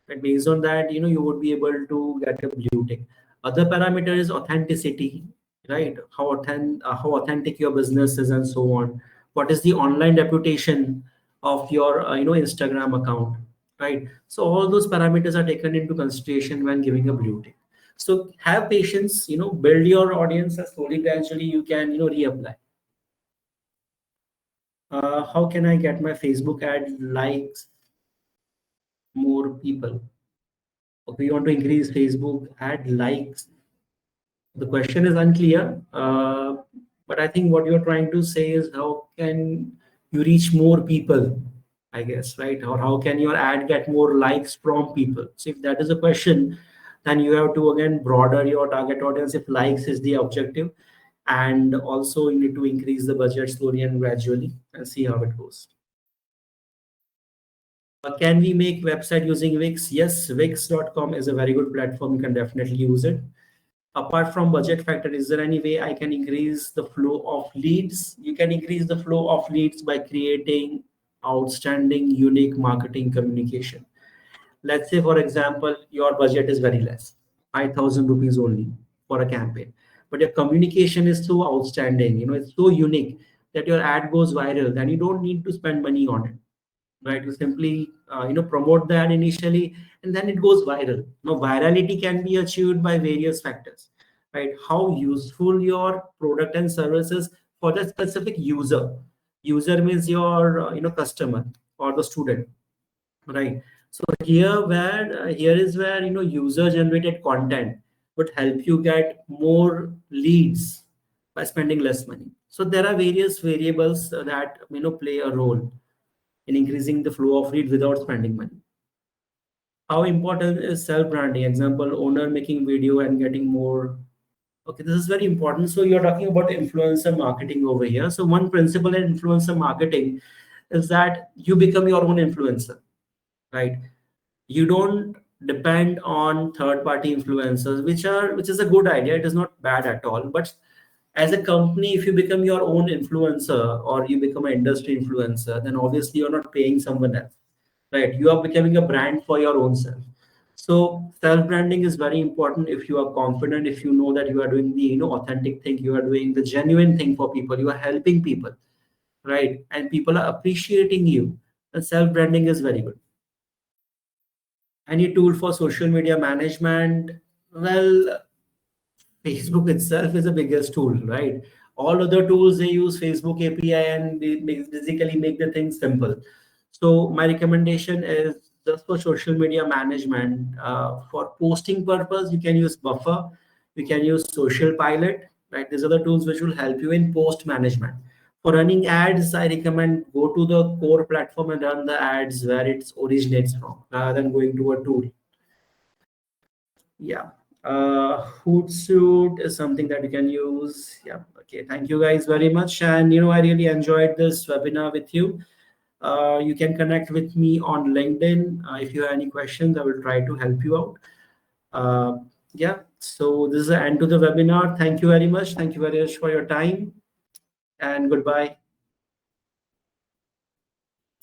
A: And based on that, you would be able to get a blue tick. Other parameter is authenticity, right? How authentic your business is and so on. What is the online reputation of your Instagram account, right? So all those parameters are taken into consideration when giving a blue tick. So have patience, build your audience, and slowly gradually you can reapply. How can I get my Facebook ad likes more people? We want to increase Facebook ad likes. The question is unclear, but I think what you're trying to say is how can you reach more people, I guess, right? Or how can your ad get more likes from people? So if that is a question, then you have to again broaden your target audience if likes is the objective. And also you need to increase the budget slowly and gradually and see how it goes. Can we make website using Wix? Yes, Wix.com is a very good platform. You can definitely use it. Apart from budget factor, is there any way I can increase the flow of leads? You can increase the flow of leads by creating outstanding, unique marketing communication. Let's say, for example, your budget is very less, 5,000 rupees only for a campaign, but your communication is so outstanding, it's so unique that your ad goes viral, then you don't need to spend money on it. right? You simply promote that initially, and then it goes viral. Now, virality can be achieved by various factors, right? How useful your product and services for the specific user. User means your customer or the student, right? So here is where user generated content would help you get more leads by spending less money. So there are various variables that play a role in increasing the flow of lead without spending money. How important is self branding? Example, owner making video and getting more. Okay, this is very important. So you're talking about influencer marketing over here. So one principle in influencer marketing is that you become your own influencer, right? You don't depend on third party influencers, which is a good idea. It is not bad at all. But as a company, if you become your own influencer or you become an industry influencer, then obviously you're not paying someone else, right? You are becoming a brand for your own self. So self branding is very important. If you are confident, if you know that you are doing the authentic thing, you are doing the genuine thing for people, you are helping people, right? And people are appreciating you, then self branding is very good. Any tool for social media management? Well, Facebook itself is the biggest tool, right? All other tools, they use Facebook API and they basically make the thing simple. So my recommendation is just for social media management. For posting purpose, you can use Buffer, you can use Social Pilot, right? These are the tools which will help you in post management. For running ads, I recommend go to the core platform and run the ads where it originates from, rather than going to a tool. Yeah. Hootsuite is something that you can use. Yeah. Okay. Thank you guys very much. And I really enjoyed this webinar with you. You can connect with me on LinkedIn. If you have any questions, I will try to help you out. Uh, yeah. So this is the end to the webinar. Thank you very much. Thank you very much for your time, and goodbye.